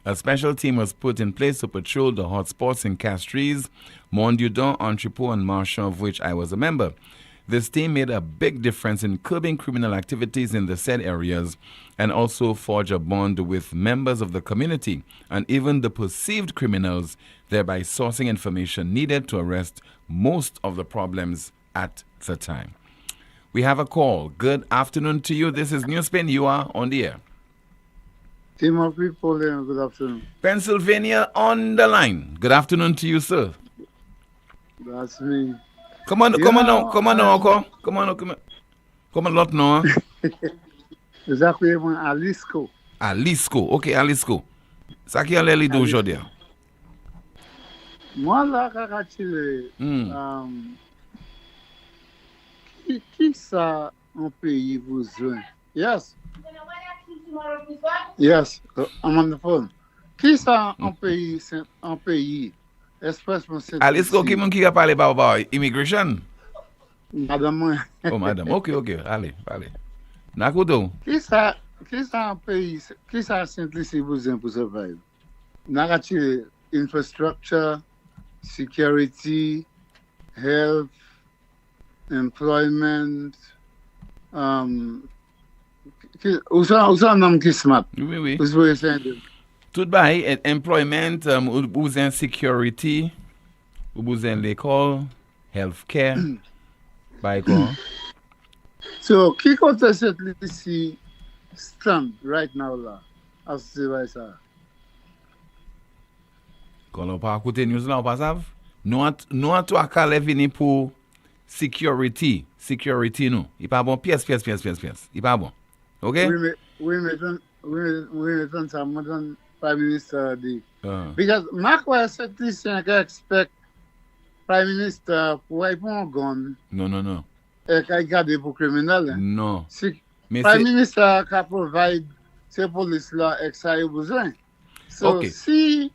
Speaker 3: A special team was put in place to patrol the hotspots in Castries, Mondudon, Entrepot, and Marchand, of which I was a member. This team made a big difference in curbing criminal activities in the said areas and also forged a bond with members of the community and even the perceived criminals, thereby sourcing information needed to arrest most of the problems at the time. We have a call. Good afternoon to you. This is NewsSpin. You are on the air.
Speaker 2: Team of people, good afternoon.
Speaker 3: Pennsylvania on the line. Good afternoon to you, sir.
Speaker 2: That's me.
Speaker 3: Come on, lot now.
Speaker 2: Exactly, Alisco.
Speaker 3: Ok, Alisco. Ça qui a l'air d'aujourd'hui.
Speaker 2: Moi, là, qui ça en pays vous joint? Yes. Yes, I'm on the phone. Qui ça en pays?
Speaker 3: Alisco, qui a parlé par immigration?
Speaker 2: Madame.
Speaker 3: Oh, madame. Ok. Allez. Nakudo.
Speaker 2: Qui ça en pays? Qui ça Saint-Lucie besoin pour survivre? Narrative, infrastructure, security, health, employment, où ça un homme qui smart?
Speaker 3: Oui.
Speaker 2: Vous voyez ça?
Speaker 3: Tout bas, employment, security. Ou besoin l'école, healthcare, by quoi?
Speaker 2: So, qui compte cette ici stand right now là? As c'est vrai ça.
Speaker 3: Quand on pas écouter news là, on pas savent. Nous en toi qu'à venir pour security nous. Il pas bon pièce. Il pas bon. OK?
Speaker 2: Oui, mais ça me donne Prime Minister dit. Because Mark was cette liste qui expect Prime Minister pour répondre gun.
Speaker 3: Non.
Speaker 2: Et qui garde pour criminel.
Speaker 3: Non.
Speaker 2: Si
Speaker 3: Mais
Speaker 2: Prime Minister qui provide ces police là et ça a besoin. So
Speaker 3: Okay.
Speaker 2: si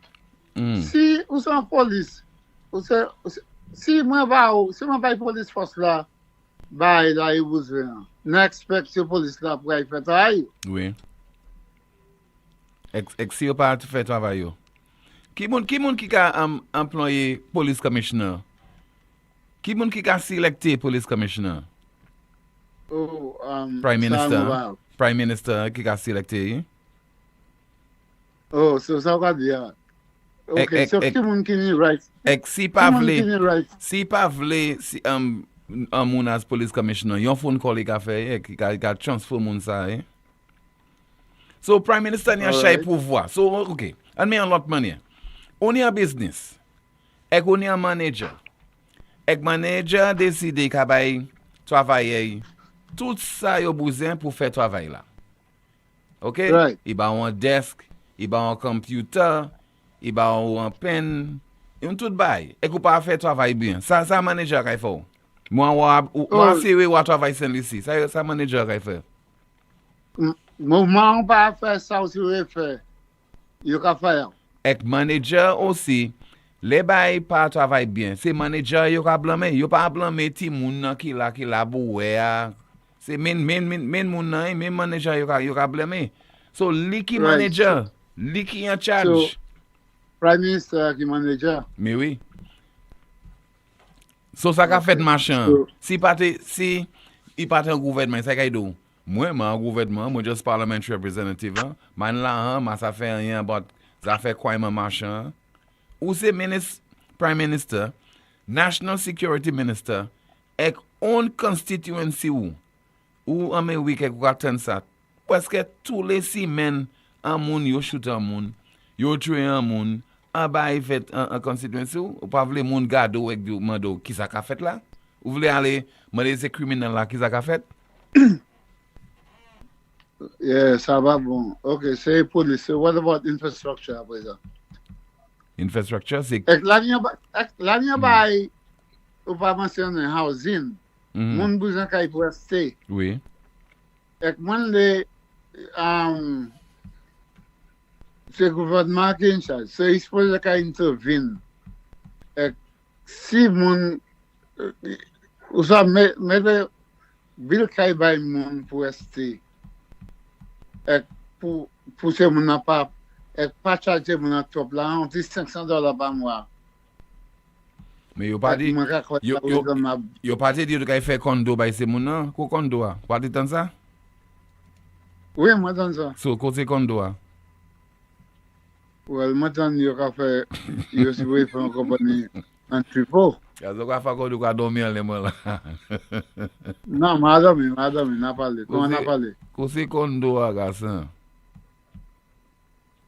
Speaker 2: ou sont police si moi pas police force là bah il a besoin. N'expect ces police là pour faire travail.
Speaker 3: Oui. Si vous pas faire travail. Qui a employé police commissioner? Qui a selecté police commissioner?
Speaker 2: Oh,
Speaker 3: Prime Minister. Prime Minister qui a selecté.
Speaker 2: Oh, so ça va dire. Okay, so qui ni right?
Speaker 3: Si pas vle si moun as police commissioner, yon phone call il a fait qui a transfer moun ça. So Prime Minister ni a chay pouvoir. So okay, and me a lot money. On y a business. Ek on y a manager. Ek manager décide ka bay travailler tout ça yo besoin pour faire travail là. OK?
Speaker 2: Right.
Speaker 3: Il ba un desk, il ba un computer, il ba un pen, yon tout bay. Ek ou pas faire travail bien. Ça manager ka fait. Moi c'est oui wa travail sen ici. Ça manager ka fait.
Speaker 2: Mouvement pas faire ça aussi faire. Yo ka faire.
Speaker 3: Ek manager aussi, les bay pas travail bien. C'est manager yo ka blâmer. Yo pas blâmer ti moun nan ki la boué. C'est men moun nan, men manager yo ka blâmer. So li ki manager, li ki en charge.
Speaker 2: So, Prime Minister qui manager.
Speaker 3: Mais oui. So ça ka fait machin. Si il pas un gouvernement, ça ka do. Moi un gouvernement, moi just parliamentary representative. Man là, ma ça fait rien about ça fait quoi machin. Ou c'est Prime Minister, National Security Minister, ek on constituency ou Amérique ou attend ça. Parce que tous les semaines un moun yo shoot un moun, yo tue un moun, en bas fait un constituency ou pas vle moun gado avec du mando qui ça ka fait là? Ou vle aller demander ces criminels là qui ça ka fait?
Speaker 2: Yeah, ça va bon. Okay, say police. So what about infrastructure après ça?
Speaker 3: Infrastructure c'est
Speaker 2: L'année bail ou pas mentionner housing. Moun besoin kay pour rester.
Speaker 3: Oui.
Speaker 2: Ek moun le c'est gouvernement qui en charge. So il suppose kay intervene. Ek si moun ou ça mettre bill kay bail moun pour rester. Ek pour ce moun n'a pas et pas charger mon top là, on dit $500 par mois.
Speaker 3: Mais yo pas dit yo pas dit de faire condo by ces moun nan, ko condo a. Pas dit tant ça?
Speaker 2: Oui, moi dans ça.
Speaker 3: So côté condo a.
Speaker 2: Well, maintenant yo ka fait yo si vous faire une compagnie en tripot.
Speaker 3: Ya zo ka fa ko du ka dormir le mo là.
Speaker 2: Non, madame, n'a parlé. Comment on a parlé?
Speaker 3: Côté condo a garçon.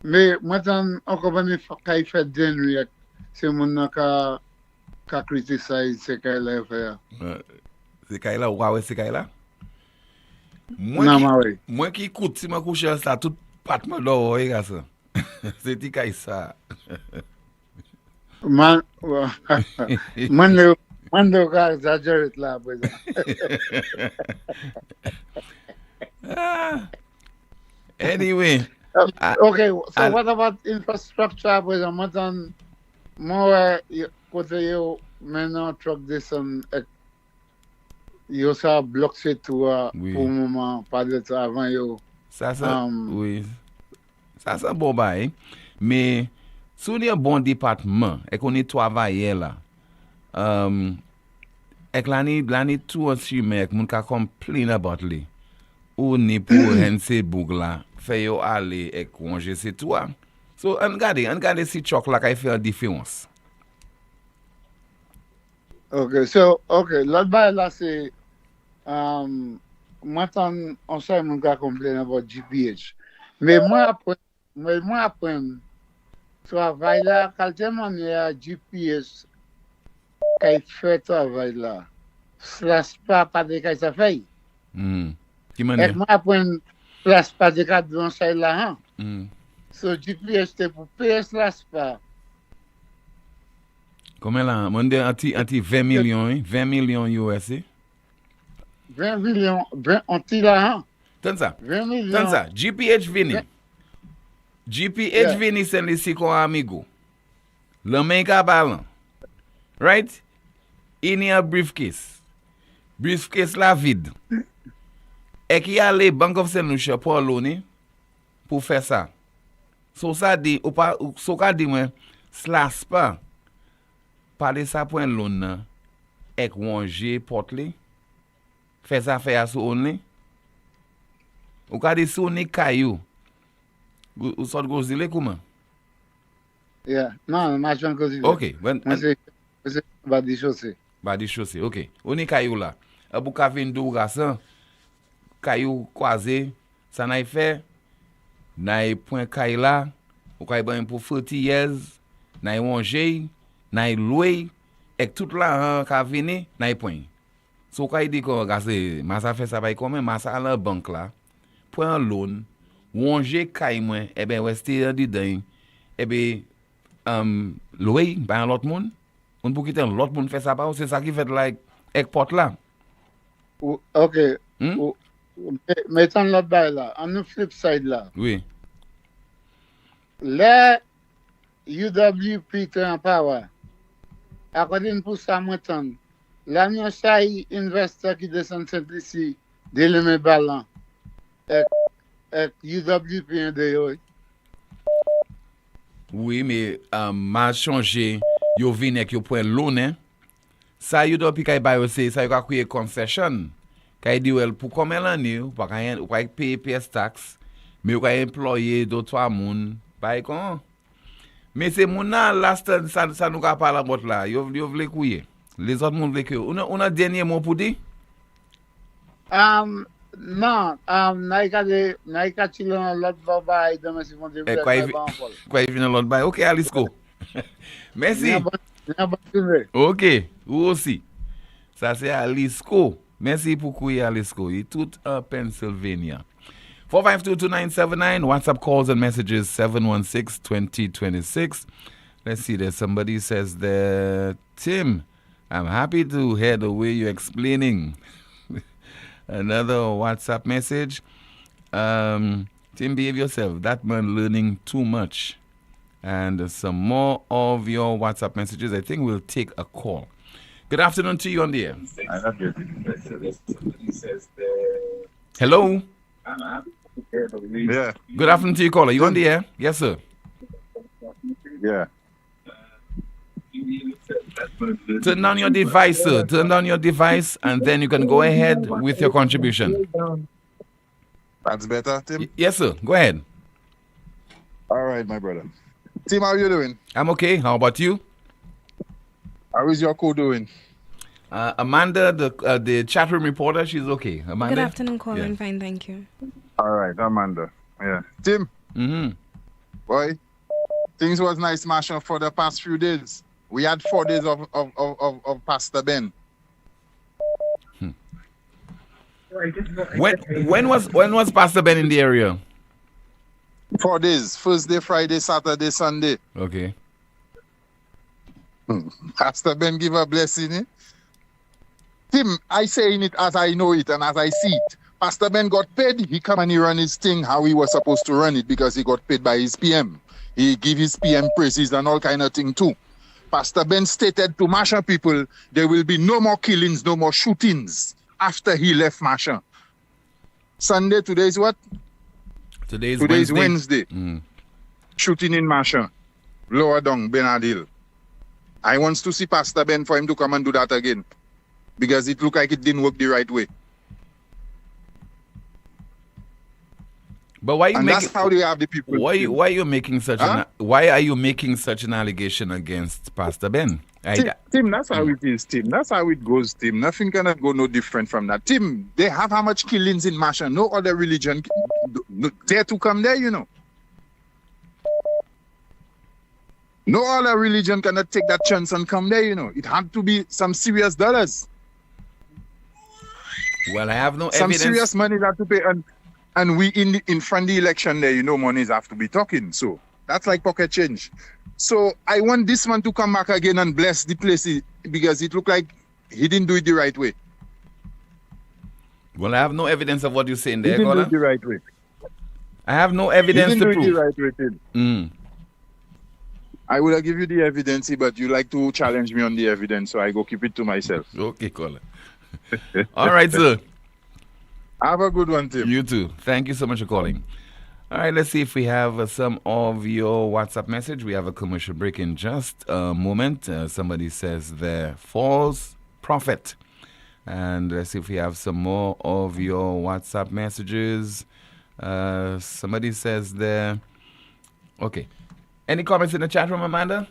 Speaker 2: Mais maintenant, on compagnie qui fait des c'est mon qui criticise ce qu'elle a fait.
Speaker 3: C'est qu'elle a ou c'est qu'elle a? Moi qui écoute si ma couche ça tout patma d'or garçon. C'est ti kay ça.
Speaker 2: Man de ka exaggerate là après.
Speaker 3: Anyway.
Speaker 2: Okay, so what about infrastructure? Pues maintenant, moi, côté yo, maintenant, truck this yo ça bloqué tout pour le moment, pas de ça avant yo.
Speaker 3: Ça, oui. Ça, c'est bon bail. Mais, si on est un bon département, et qu'on est travaillé là, et que l'année tout aussi, mais qu'on peut complain about lui, ou ni pour hense boug là, fait yo aller et congé c'est toi. So, on regarde si choc là qui fait une différence.
Speaker 2: Ok, so, l'autre bail là, c'est, maintenant, on sait mon gars complain about GPH. Mais moi, après, travail là, quand manière GPS, qu'il fait travail là, slash pas de qu'il ça fait.
Speaker 3: Qui
Speaker 2: Et
Speaker 3: manière?
Speaker 2: moi, après, slash pas de qu'il dans ça là, so GPS, c'est pour payer slash pas.
Speaker 3: Combien là? Mon Dieu, anti 20 millions, hein? 20 millions USA.
Speaker 2: 20 millions, 20, on tire là,
Speaker 3: Tant ça.
Speaker 2: 20 millions.
Speaker 3: Tant ça. GPH vini. GPH vini sen li si kon amigo. Le men ka balan. Right? Ini a briefcase. Briefcase la vide. E ki ale Bank of St. Lucia pour loan pour faire ça. So ça dit ou pas so ka di mwen slash pas. Parler ça pour un loan ek wonje porte fait ça faire sou only. Ou ka di sou ni kayou. Ou sort gozile comment?
Speaker 2: Yeah, non, machin gozile.
Speaker 3: OK,
Speaker 2: c'est badi chaussée.
Speaker 3: Badi chaussée, OK. On ni kayou là. Abou ka vin dou garçon. Kayou croisé, ça n'a fait. N'a point kay là, ou kay ban pour 40 years, n'a wonje, n'a loué, et tout là ka vini, n'a point. So kay di ko gase, masa fait ça bay comme masa à la banque là. Point un loan, wonje kay moi, e ben rester di den, e ben loué ban l'autre monde. On pour quitter l'autre monde fait ça pas, c'est ça qui fait like ek porte là.
Speaker 2: OK. Mettons l'autre bail là, on nous flip side là.
Speaker 3: Oui.
Speaker 2: Le UWP en power. According pour ça, maintenant, la mienne chay investor qui descend ici, de le ballon. Et UWP en de
Speaker 3: Oui, mais m'a changé, yo vinn ek yo point loan hein. Ça UWP kay bay aussi, ça yo ka créer concession. Kay di wel pour combien l'année ou pas payer PS tax, mais ou ka employer d'autres trois moun, pas kon. Mais c'est moun nan last ça nous ka parler about là, yo vle kouye. Les autres moun vle que on a dernier mot pour dire?
Speaker 2: Non, naika chilon l'autre babaye demain si vont
Speaker 3: dire. Quoi il vient l'autre babaye. OK, Alice go. Merci. OK, vous aussi. Ça c'est Alisco. Merci pour couiller Alisco. Il est tout en Pennsylvania. 4522979. WhatsApp calls and messages 716-2026. Let's see. There's somebody says there, Tim, I'm happy to hear the way you're explaining. Another WhatsApp message. Tim, behave yourself. That man learning too much. And some more of your WhatsApp messages. I think we'll take a call. Good afternoon to you on the air. Hello.
Speaker 4: Yeah.
Speaker 3: Good afternoon to you, caller. You on the air? Yes, sir.
Speaker 4: Yeah.
Speaker 3: Turn down your device, sir. Turn down your device, and then you can go ahead with your contribution.
Speaker 4: That's better, Tim?
Speaker 3: Yes, sir. Go ahead.
Speaker 4: All right, my brother. Tim, how are you doing?
Speaker 3: I'm okay. How about you?
Speaker 4: How is your co doing?
Speaker 3: Amanda, the chat room reporter, she's okay. Amanda?
Speaker 7: Good afternoon, Colin. Yeah. Fine, thank you.
Speaker 4: All right, Amanda. Yeah. Tim? Boy, things was nice smashing for the past few days. We had 4 days of Pastor Ben.
Speaker 3: When was Pastor Ben in the area?
Speaker 4: 4 days. Thursday, Friday, Saturday, Sunday.
Speaker 3: Okay.
Speaker 4: Pastor Ben give a blessing. Eh? Tim, I saying it as I know it and as I see it. Pastor Ben got paid. He come and he run his thing how he was supposed to run it because he got paid by his PM. He give his PM praises and all kind of thing too. Pastor Ben stated to Masha people, there will be no more killings, no more shootings after he left Masha. Sunday, today is what?
Speaker 3: Today is
Speaker 4: Wednesday. Shooting in Masha. Lower down, Benadil. I want to see Pastor Ben for him to come and do that again. Because it looked like it didn't work the right way.
Speaker 3: But why you
Speaker 4: and
Speaker 3: making,
Speaker 4: that's how they have the people.
Speaker 3: Why are you making such why are you making such an allegation against Pastor Ben?
Speaker 4: Tim, that's how it is, Tim. That's how it goes, Tim. Nothing cannot go no different from that. Tim, they have how much killings in Masha. No other religion dare to come there, you know. No other religion cannot take that chance and come there, you know. It had to be some serious dollars.
Speaker 3: Well, I have no
Speaker 4: some
Speaker 3: evidence.
Speaker 4: Serious money that to pay, and we in front of the election there, you know, monies have to be talking. So that's like pocket change. So I want this man to come back again and bless the place because it looked like he didn't do it the right way.
Speaker 3: Well, I have no evidence of what you're saying there,
Speaker 4: He didn't do
Speaker 3: Colin.
Speaker 4: it the right way.
Speaker 3: I have no evidence to prove.
Speaker 4: He didn't do it the right way, Tim. I would have give you the evidence, but you like to challenge me on the evidence, so I go keep it to myself.
Speaker 3: Okay, Colin. All right, sir.
Speaker 4: Have a good one, Tim.
Speaker 3: You too. Thank you so much for calling. All right, let's see if we have some of your WhatsApp message. We have a commercial break in just a moment. Somebody says they're false prophet. And let's see if we have some more of your WhatsApp messages. Somebody says there. Okay. Any comments in the chat room, Amanda?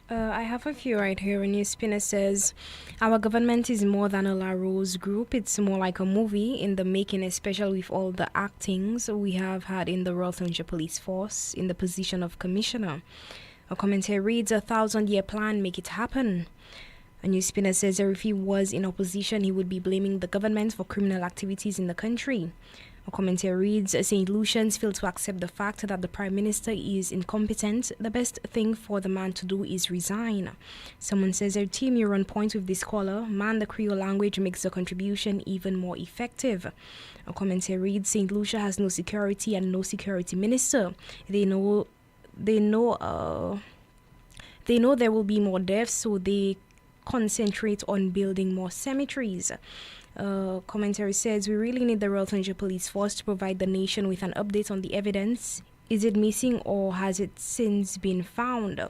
Speaker 7: I have a few right here. A NewsSpinner says, our government is more than a La Rose group. It's more like a movie in the making, especially with all the actings we have had in the Royal Thunder Police Force in the position of commissioner. A commentary reads, 1,000-year plan, make it happen. A NewsSpinner says that if he was in opposition, he would be blaming the government for criminal activities in the country. A commentary reads, St. Lucians fail to accept the fact that the Prime Minister is incompetent. The best thing for the man to do is resign. Someone says, our team, you're on point with this caller. Man, the Creole language makes the contribution even more effective. A commentary reads, St. Lucia has no security and no security minister. They know there will be more deaths, so they concentrate on building more cemeteries. Commentary says, we really need the Royal Thunder Police Force to provide the nation with an update on the evidence. Is it missing or has it since been found?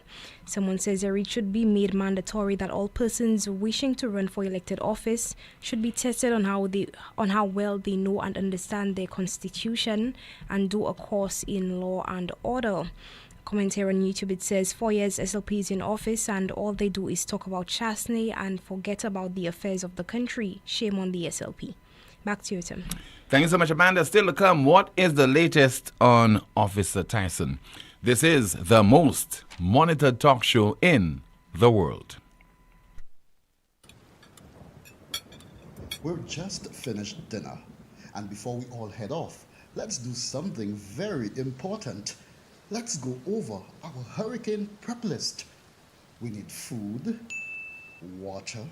Speaker 7: Someone says it should be made mandatory that all persons wishing to run for elected office should be tested on how well they know and understand their constitution and do a course in law and order. Commentary on YouTube, it says 4 years SLP is in office and all they do is talk about Chasney and forget about the affairs of the country. Shame on the SLP. Back to you, Tim.
Speaker 3: Thank you so much, Amanda. Still to come, what is the latest on Officer Tyson? This is the most monitored talk show in the world.
Speaker 5: We've just finished dinner, and before we all head off, let's do something very important. Let's go over our hurricane prep list. We need food, water,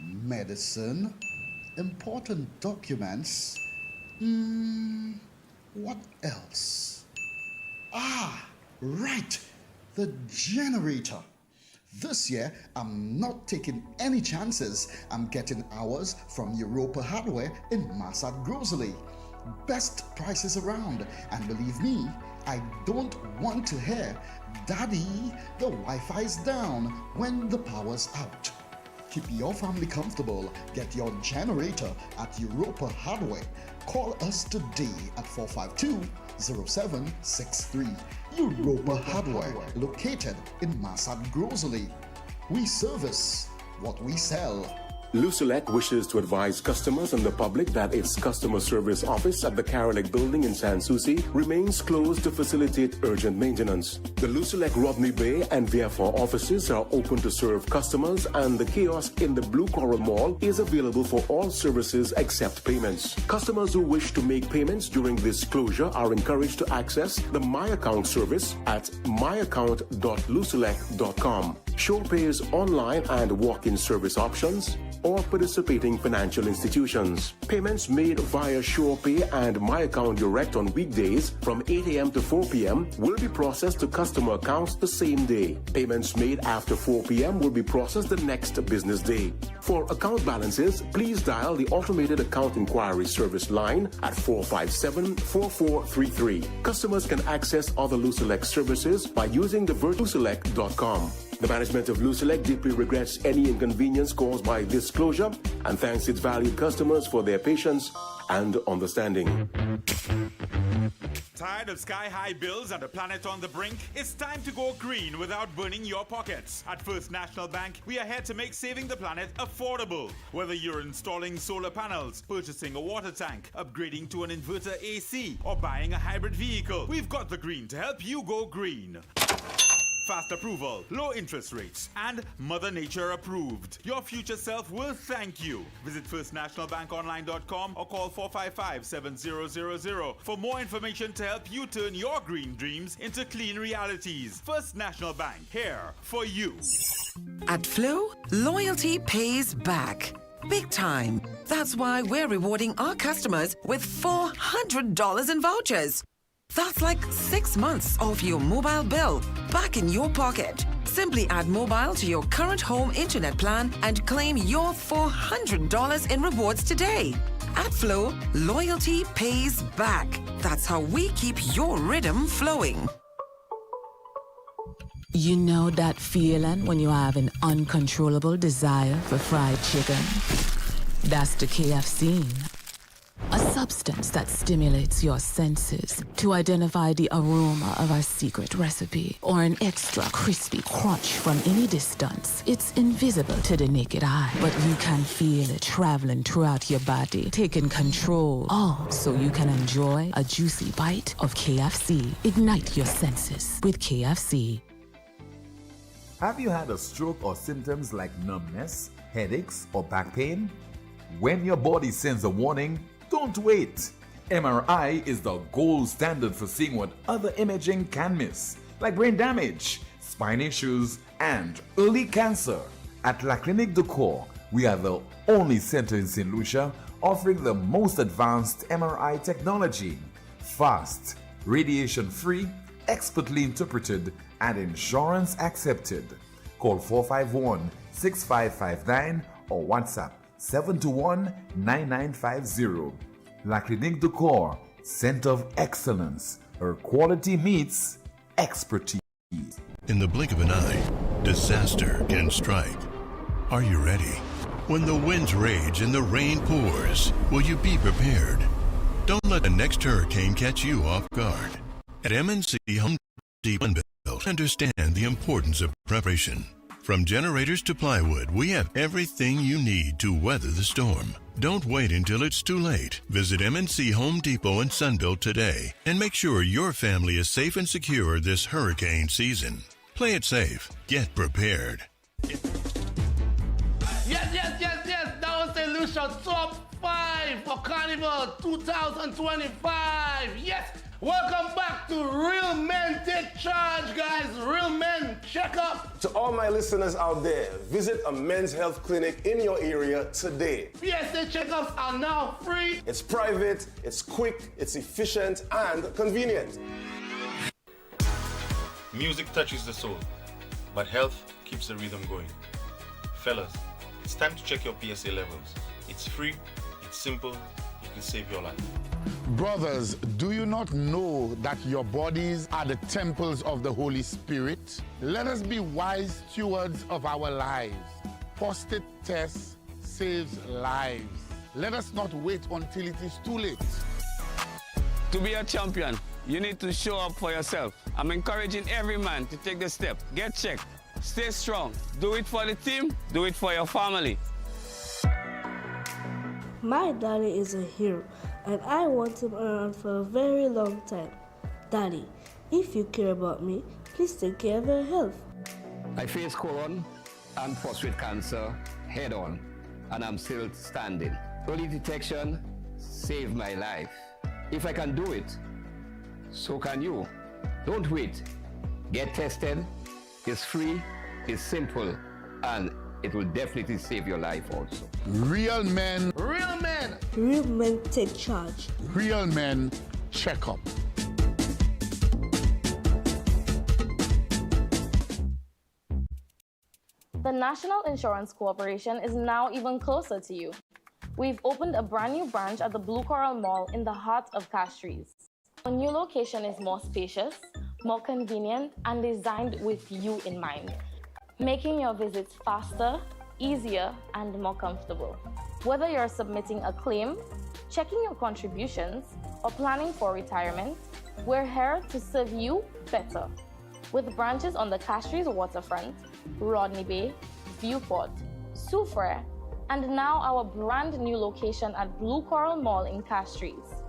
Speaker 5: medicine, important documents. What else? Right, the generator. This year, I'm not taking any chances. I'm getting ours from Europa Hardware in Massad Grocery. Best prices around, and believe me, I don't want to hear, Daddy, the Wi-Fi's down when the power's out. Keep your family comfortable. Get your generator at Europa Hardware. Call us today at 452-0763. Europa Hardware, located in Massad Grocery. We service what we sell.
Speaker 6: Lucelec wishes to advise customers and the public that its customer service office at the Carolick building in San Souci remains closed to facilitate urgent maintenance. The Lucelec Rodney Bay and Vieux-Fort offices are open to serve customers, and the kiosk in the Blue Coral Mall is available for all services except payments. Customers who wish to make payments during this closure are encouraged to access the My Account service at myaccount.lucelec.com. Show pays online and walk-in service options, or participating financial institutions. Payments made via SurePay and My Account Direct on weekdays from 8 a.m. to 4 p.m. will be processed to customer accounts the same day. Payments made after 4 p.m. will be processed the next business day. For account balances, please dial the Automated Account Inquiry Service line at 457-4433. Customers can access other Lucelec services by using the virtuallucelec.com. The management of Lucelec deeply regrets any inconvenience caused by this closure and thanks its valued customers for their patience and understanding.
Speaker 8: Tired of sky-high bills and a planet on the brink? It's time to go green without burning your pockets. At First National Bank, we are here to make saving the planet affordable. Whether you're installing solar panels, purchasing a water tank, upgrading to an inverter AC, or buying a hybrid vehicle, we've got the green to help you go green. Fast approval, low interest rates, and Mother Nature approved. Your future self will thank you. Visit firstnationalbankonline.com or call 455-7000 for more information to help you turn your green dreams into clean realities. First National Bank, here for you.
Speaker 9: At Flow, loyalty pays back. Big time. That's why we're rewarding our customers with $400 in vouchers. That's like 6 months off your mobile bill, back in your pocket. Simply add mobile to your current home internet plan and claim your $400 in rewards today. At Flow, loyalty pays back. That's how we keep your rhythm flowing.
Speaker 23: You know that feeling when you have an uncontrollable desire for fried chicken? That's the KFC. A substance that stimulates your senses to identify the aroma of our secret recipe or an extra crispy crunch from any distance. It's invisible to the naked eye, but you can feel it traveling throughout your body, taking control, all so you can enjoy a juicy bite of KFC. Ignite your senses with KFC.
Speaker 15: Have you had a stroke or symptoms like numbness, headaches, or back pain? When your body sends a warning, don't wait. MRI is the gold standard for seeing what other imaging can miss, like brain damage, spine issues, and early cancer. At La Clinique de Corps, we are the only center in St. Lucia offering the most advanced MRI technology. Fast, radiation-free, expertly interpreted, and insurance accepted. Call 451-6559 or WhatsApp 721-9950. La Clinique de Corps, Center of Excellence, where quality meets expertise.
Speaker 13: In the blink of an eye, disaster can strike. Are you ready? When the winds rage and the rain pours, will you be prepared? Don't let the next hurricane catch you off guard. At MNC Home Depot, understand the importance of preparation. From generators to plywood, we have everything you need to weather the storm. Don't wait until it's too late. Visit MNC Home Depot in Sunbelt today and make sure your family is safe and secure this hurricane season. Play it safe. Get prepared.
Speaker 24: Yes. That was St. Lucia Top 5 for Carnival 2025. Yes. Welcome back to Real Men Take Charge, guys. Real Men Check Up.
Speaker 6: To all my listeners out there, visit a men's health clinic in your area today.
Speaker 24: PSA checkups are now free.
Speaker 6: It's private, it's quick, it's efficient, and convenient.
Speaker 25: Music touches the soul, but health keeps the rhythm going. Fellas, it's time to check your PSA levels. It's free, it's simple, it can save your life.
Speaker 26: Brothers, do you not know that your bodies are the temples of the Holy Spirit? Let us be wise stewards of our lives. Prostate test saves lives. Let us not wait until it is too late.
Speaker 27: To be a champion, you need to show up for yourself. I'm encouraging every man to take the step. Get checked. Stay strong. Do it for the team. Do it for your family.
Speaker 28: My daddy is a hero, and I want him around for a very long time. Daddy, if you care about me, please take care of your health.
Speaker 29: I faced colon and prostate cancer head on, and I'm still standing. Early detection saved my life. If I can do it, so can you. Don't wait. Get tested. It's free, it's simple, and it will definitely save your life also.
Speaker 26: Real men.
Speaker 24: Real men.
Speaker 28: Real men take charge.
Speaker 26: Real men check up.
Speaker 17: The National Insurance Corporation is now even closer to you. We've opened a brand new branch at the Blue Coral Mall in the heart of Castries. Our new location is more spacious, more convenient, and designed with you in mind, making your visits faster, easier, and more comfortable. Whether you're submitting a claim, checking your contributions, or planning for retirement, we're here to serve you better. With branches on the Castries waterfront, Rodney Bay, Viewport, Soufriere, and now our brand new location at Blue Coral Mall in Castries.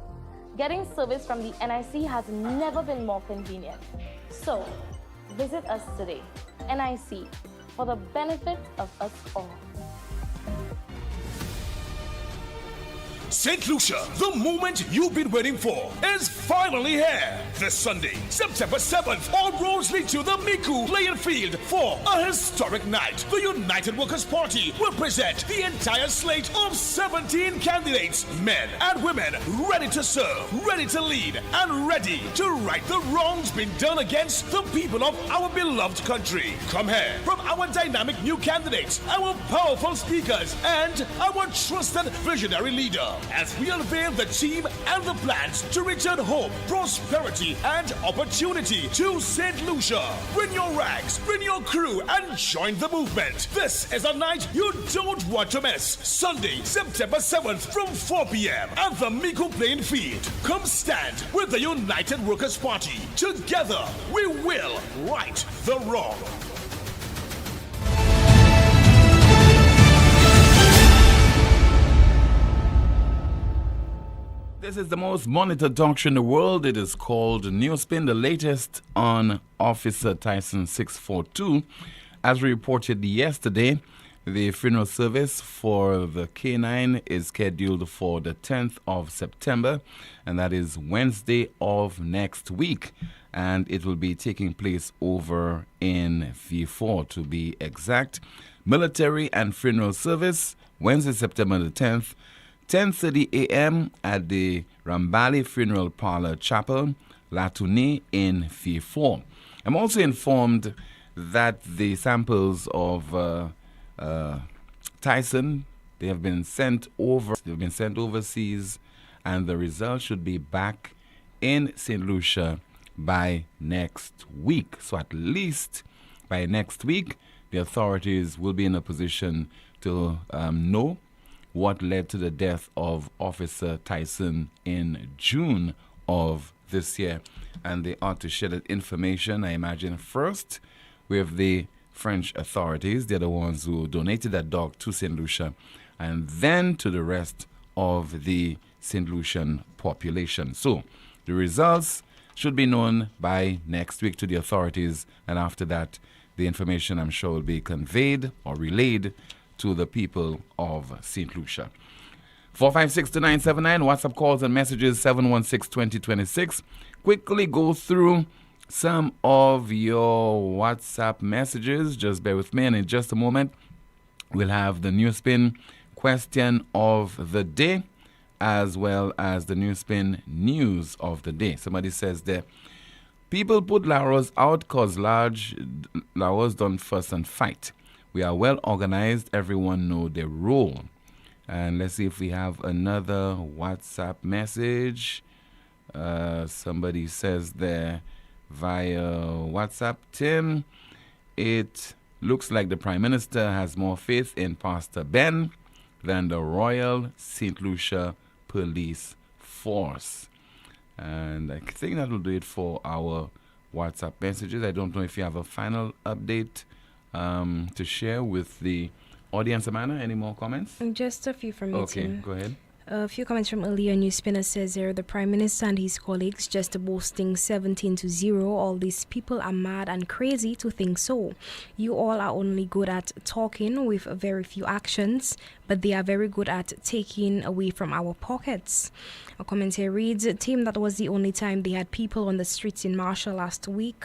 Speaker 17: Getting service from the NIC has never been more convenient. So, visit us today. NIC, for the benefit of us all.
Speaker 10: St. Lucia, the moment you've been waiting for, is finally here. This Sunday, September 7th, all roads lead to the Miku playing field for a historic night. The United Workers' Party will present the entire slate of 17 candidates, men and women, ready to serve, ready to lead, and ready to right the wrongs being done against the people of our beloved country. Come here from our dynamic new candidates, our powerful speakers, and our trusted visionary leader, as we unveil the team and the plans to return hope, prosperity, and opportunity to St. Lucia. Bring your rags, bring your crew, and join the movement. This is a night you don't want to miss. Sunday, September 7th from 4 p.m. at the Miku playing field. Come stand with the United Workers' Party. Together, we will right the wrong.
Speaker 3: This is the most monitored talk show in the world. It is called NewsSpin, the latest on Officer Tyson 642. As reported yesterday, the funeral service for the K9 is scheduled for the 10th of September, and that is Wednesday of next week. And it will be taking place over in V4 to be exact. Military and funeral service, Wednesday, September the 10th, 10:30 a.m. at the Rambali Funeral Parlor Chapel, Latune in V4. I'm also informed that the samples of Tyson, they have been sent overseas, and the results should be back in St. Lucia by next week. So at least by next week, the authorities will be in a position to know what led to the death of Officer Tyson in June of this year. And they ought to share that information, I imagine, first with the French authorities. They're the ones who donated that dog to St. Lucia, and then to the rest of the St. Lucian population. So the results should be known by next week to the authorities, and after that, the information, I'm sure, will be conveyed or relayed to the people of St. Lucia. 456-2979, WhatsApp calls and messages 716-2026. Quickly go through some of your WhatsApp messages. Just bear with me, and in just a moment, we'll have the NewsSpin question of the day, as well as the NewsSpin news of the day. Somebody says there, people put Laros out because large Laros don't fuss and fight. We are well organized. Everyone know their role. And let's see if we have another WhatsApp message. Somebody says there via WhatsApp, Tim, it looks like the Prime Minister has more faith in Pastor Ben than the Royal St. Lucia Police Force. And I think that will do it for our WhatsApp messages. I don't know if you have a final update to share with the audience. Amanda, any more comments?
Speaker 7: Just a few from me.
Speaker 3: Okay, go ahead.
Speaker 7: A few comments from earlier. NewsSpinner says here, the Prime Minister and his colleagues just boasting 17-0. All these people are mad and crazy to think so. You all are only good at talking with very few actions, but they are very good at taking away from our pockets. A comment here reads, team, that was the only time they had people on the streets in Marshall last week.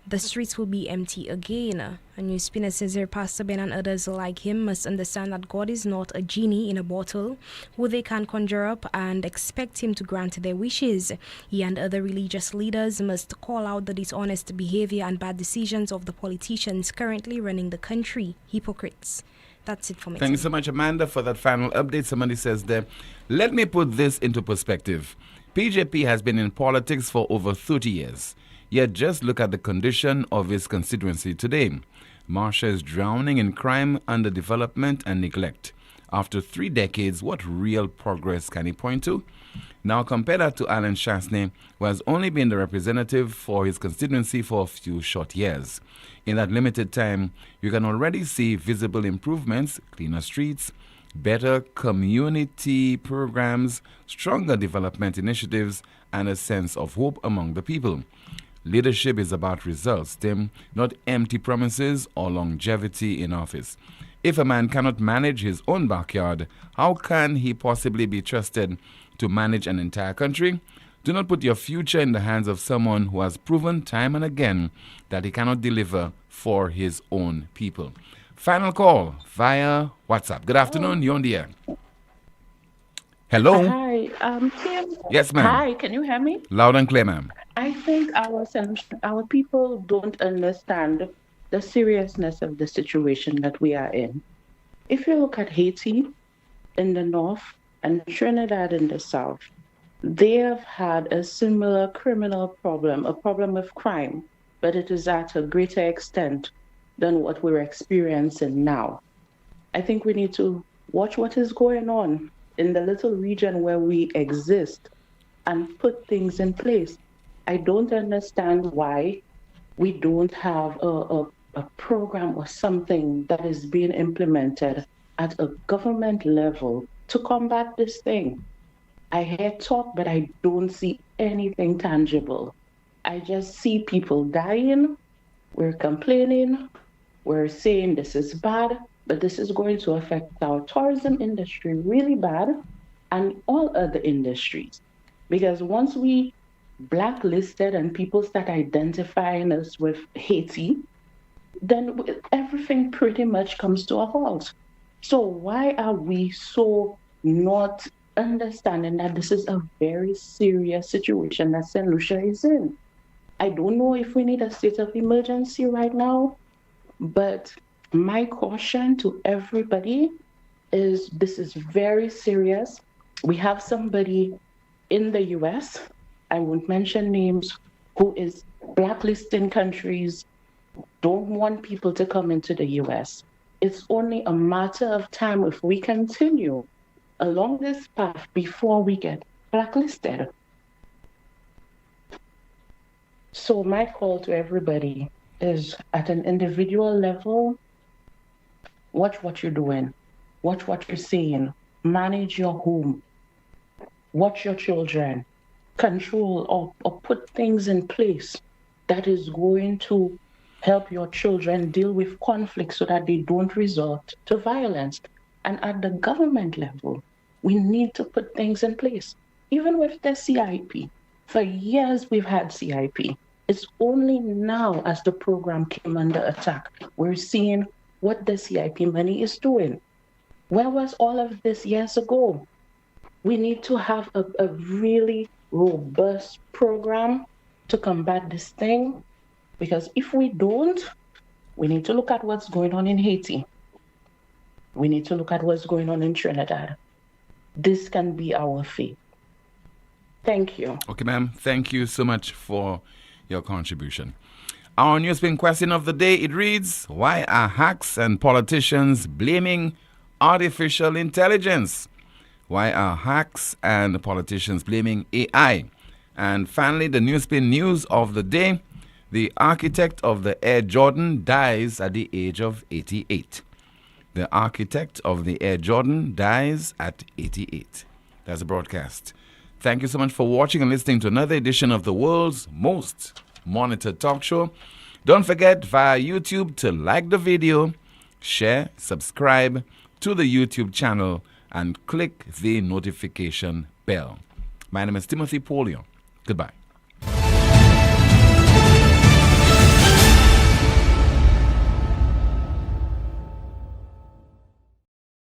Speaker 7: The streets will be empty again. A NewsSpinner says here, Pastor Ben and others like him must understand that God is not a genie in a bottle who they can conjure up and expect him to grant their wishes. He and other religious leaders must call out the dishonest behavior and bad decisions of the politicians currently running the country. Hypocrites. That's it for me.
Speaker 3: Thank you so much, Amanda, for that final update. Somebody says there, let me put this into perspective. PJP has been in politics for over 30 years. Yet just look at the condition of his constituency today. Marcia is drowning in crime, underdevelopment, and neglect. After 3 decades, what real progress can he point to? Now compare that to Alan Chasney, who has only been the representative for his constituency for a few short years. In that limited time, you can already see visible improvements, cleaner streets, better community programs, stronger development initiatives, and a sense of hope among the people. Leadership is about results, Tim, not empty promises or longevity in office. If a man cannot manage his own backyard, how can he possibly be trusted to manage an entire country? Do not put your future in the hands of someone who has proven time and again that he cannot deliver for his own people. Final call via WhatsApp. Good afternoon, you're on the air. Hello?
Speaker 11: Hi, Tim.
Speaker 3: Yes, ma'am.
Speaker 11: Hi, can you hear me?
Speaker 3: Loud and clear, ma'am.
Speaker 11: I think our people don't understand the seriousness of the situation that we are in. If you look at Haiti in the north and Trinidad in the south, they have had a similar criminal problem, a problem of crime, but it is at a greater extent than what we're experiencing now. I think we need to watch what is going on in the little region where we exist and put things in place. I don't understand why we don't have a program or something that is being implemented at a government level to combat this thing. I hear talk, but I don't see anything tangible. I just see people dying. We're complaining. We're saying this is bad, but this is going to affect our tourism industry really bad and all other industries. Because once we blacklisted and people start identifying us with Haiti, then everything pretty much comes to a halt. So why are we so not understanding that this is a very serious situation that St. Lucia is in? I don't know if we need a state of emergency right now, but my caution to everybody is this is very serious. We have somebody in the US, I won't mention names, who is blacklisting countries, don't want people to come into the US. It's only a matter of time if we continue along this path before we get blacklisted. So my call to everybody is at an individual level, watch what you're doing, watch what you're saying, manage your home, watch your children, control or put things in place that is going to help your children deal with conflict so that they don't resort to violence. And at the government level, we need to put things in place. Even with the CIP, for years we've had CIP. It's only now as the program came under attack, we're seeing what the CIP money is doing. Where was all of this years ago? We need to have a really robust program to combat this thing, because if we don't, we need to look at what's going on in Haiti. We need to look at what's going on in Trinidad. This can be our fate. Thank you.
Speaker 3: Okay, ma'am. Thank you so much for your contribution. Our NewsSpin question of the day, it reads, why are hacks and politicians blaming artificial intelligence? Why are hacks and politicians blaming AI? And finally, the NewsSpin news of the day, the architect of the Air Jordan dies at the age of 88. The architect of the Air Jordan dies at 88. That's a broadcast. Thank you so much for watching and listening to another edition of the world's most monitored talk show. Don't forget via YouTube to like the video, share, subscribe to the YouTube channel, and click the notification bell. My name is Timothy Poleon. Goodbye.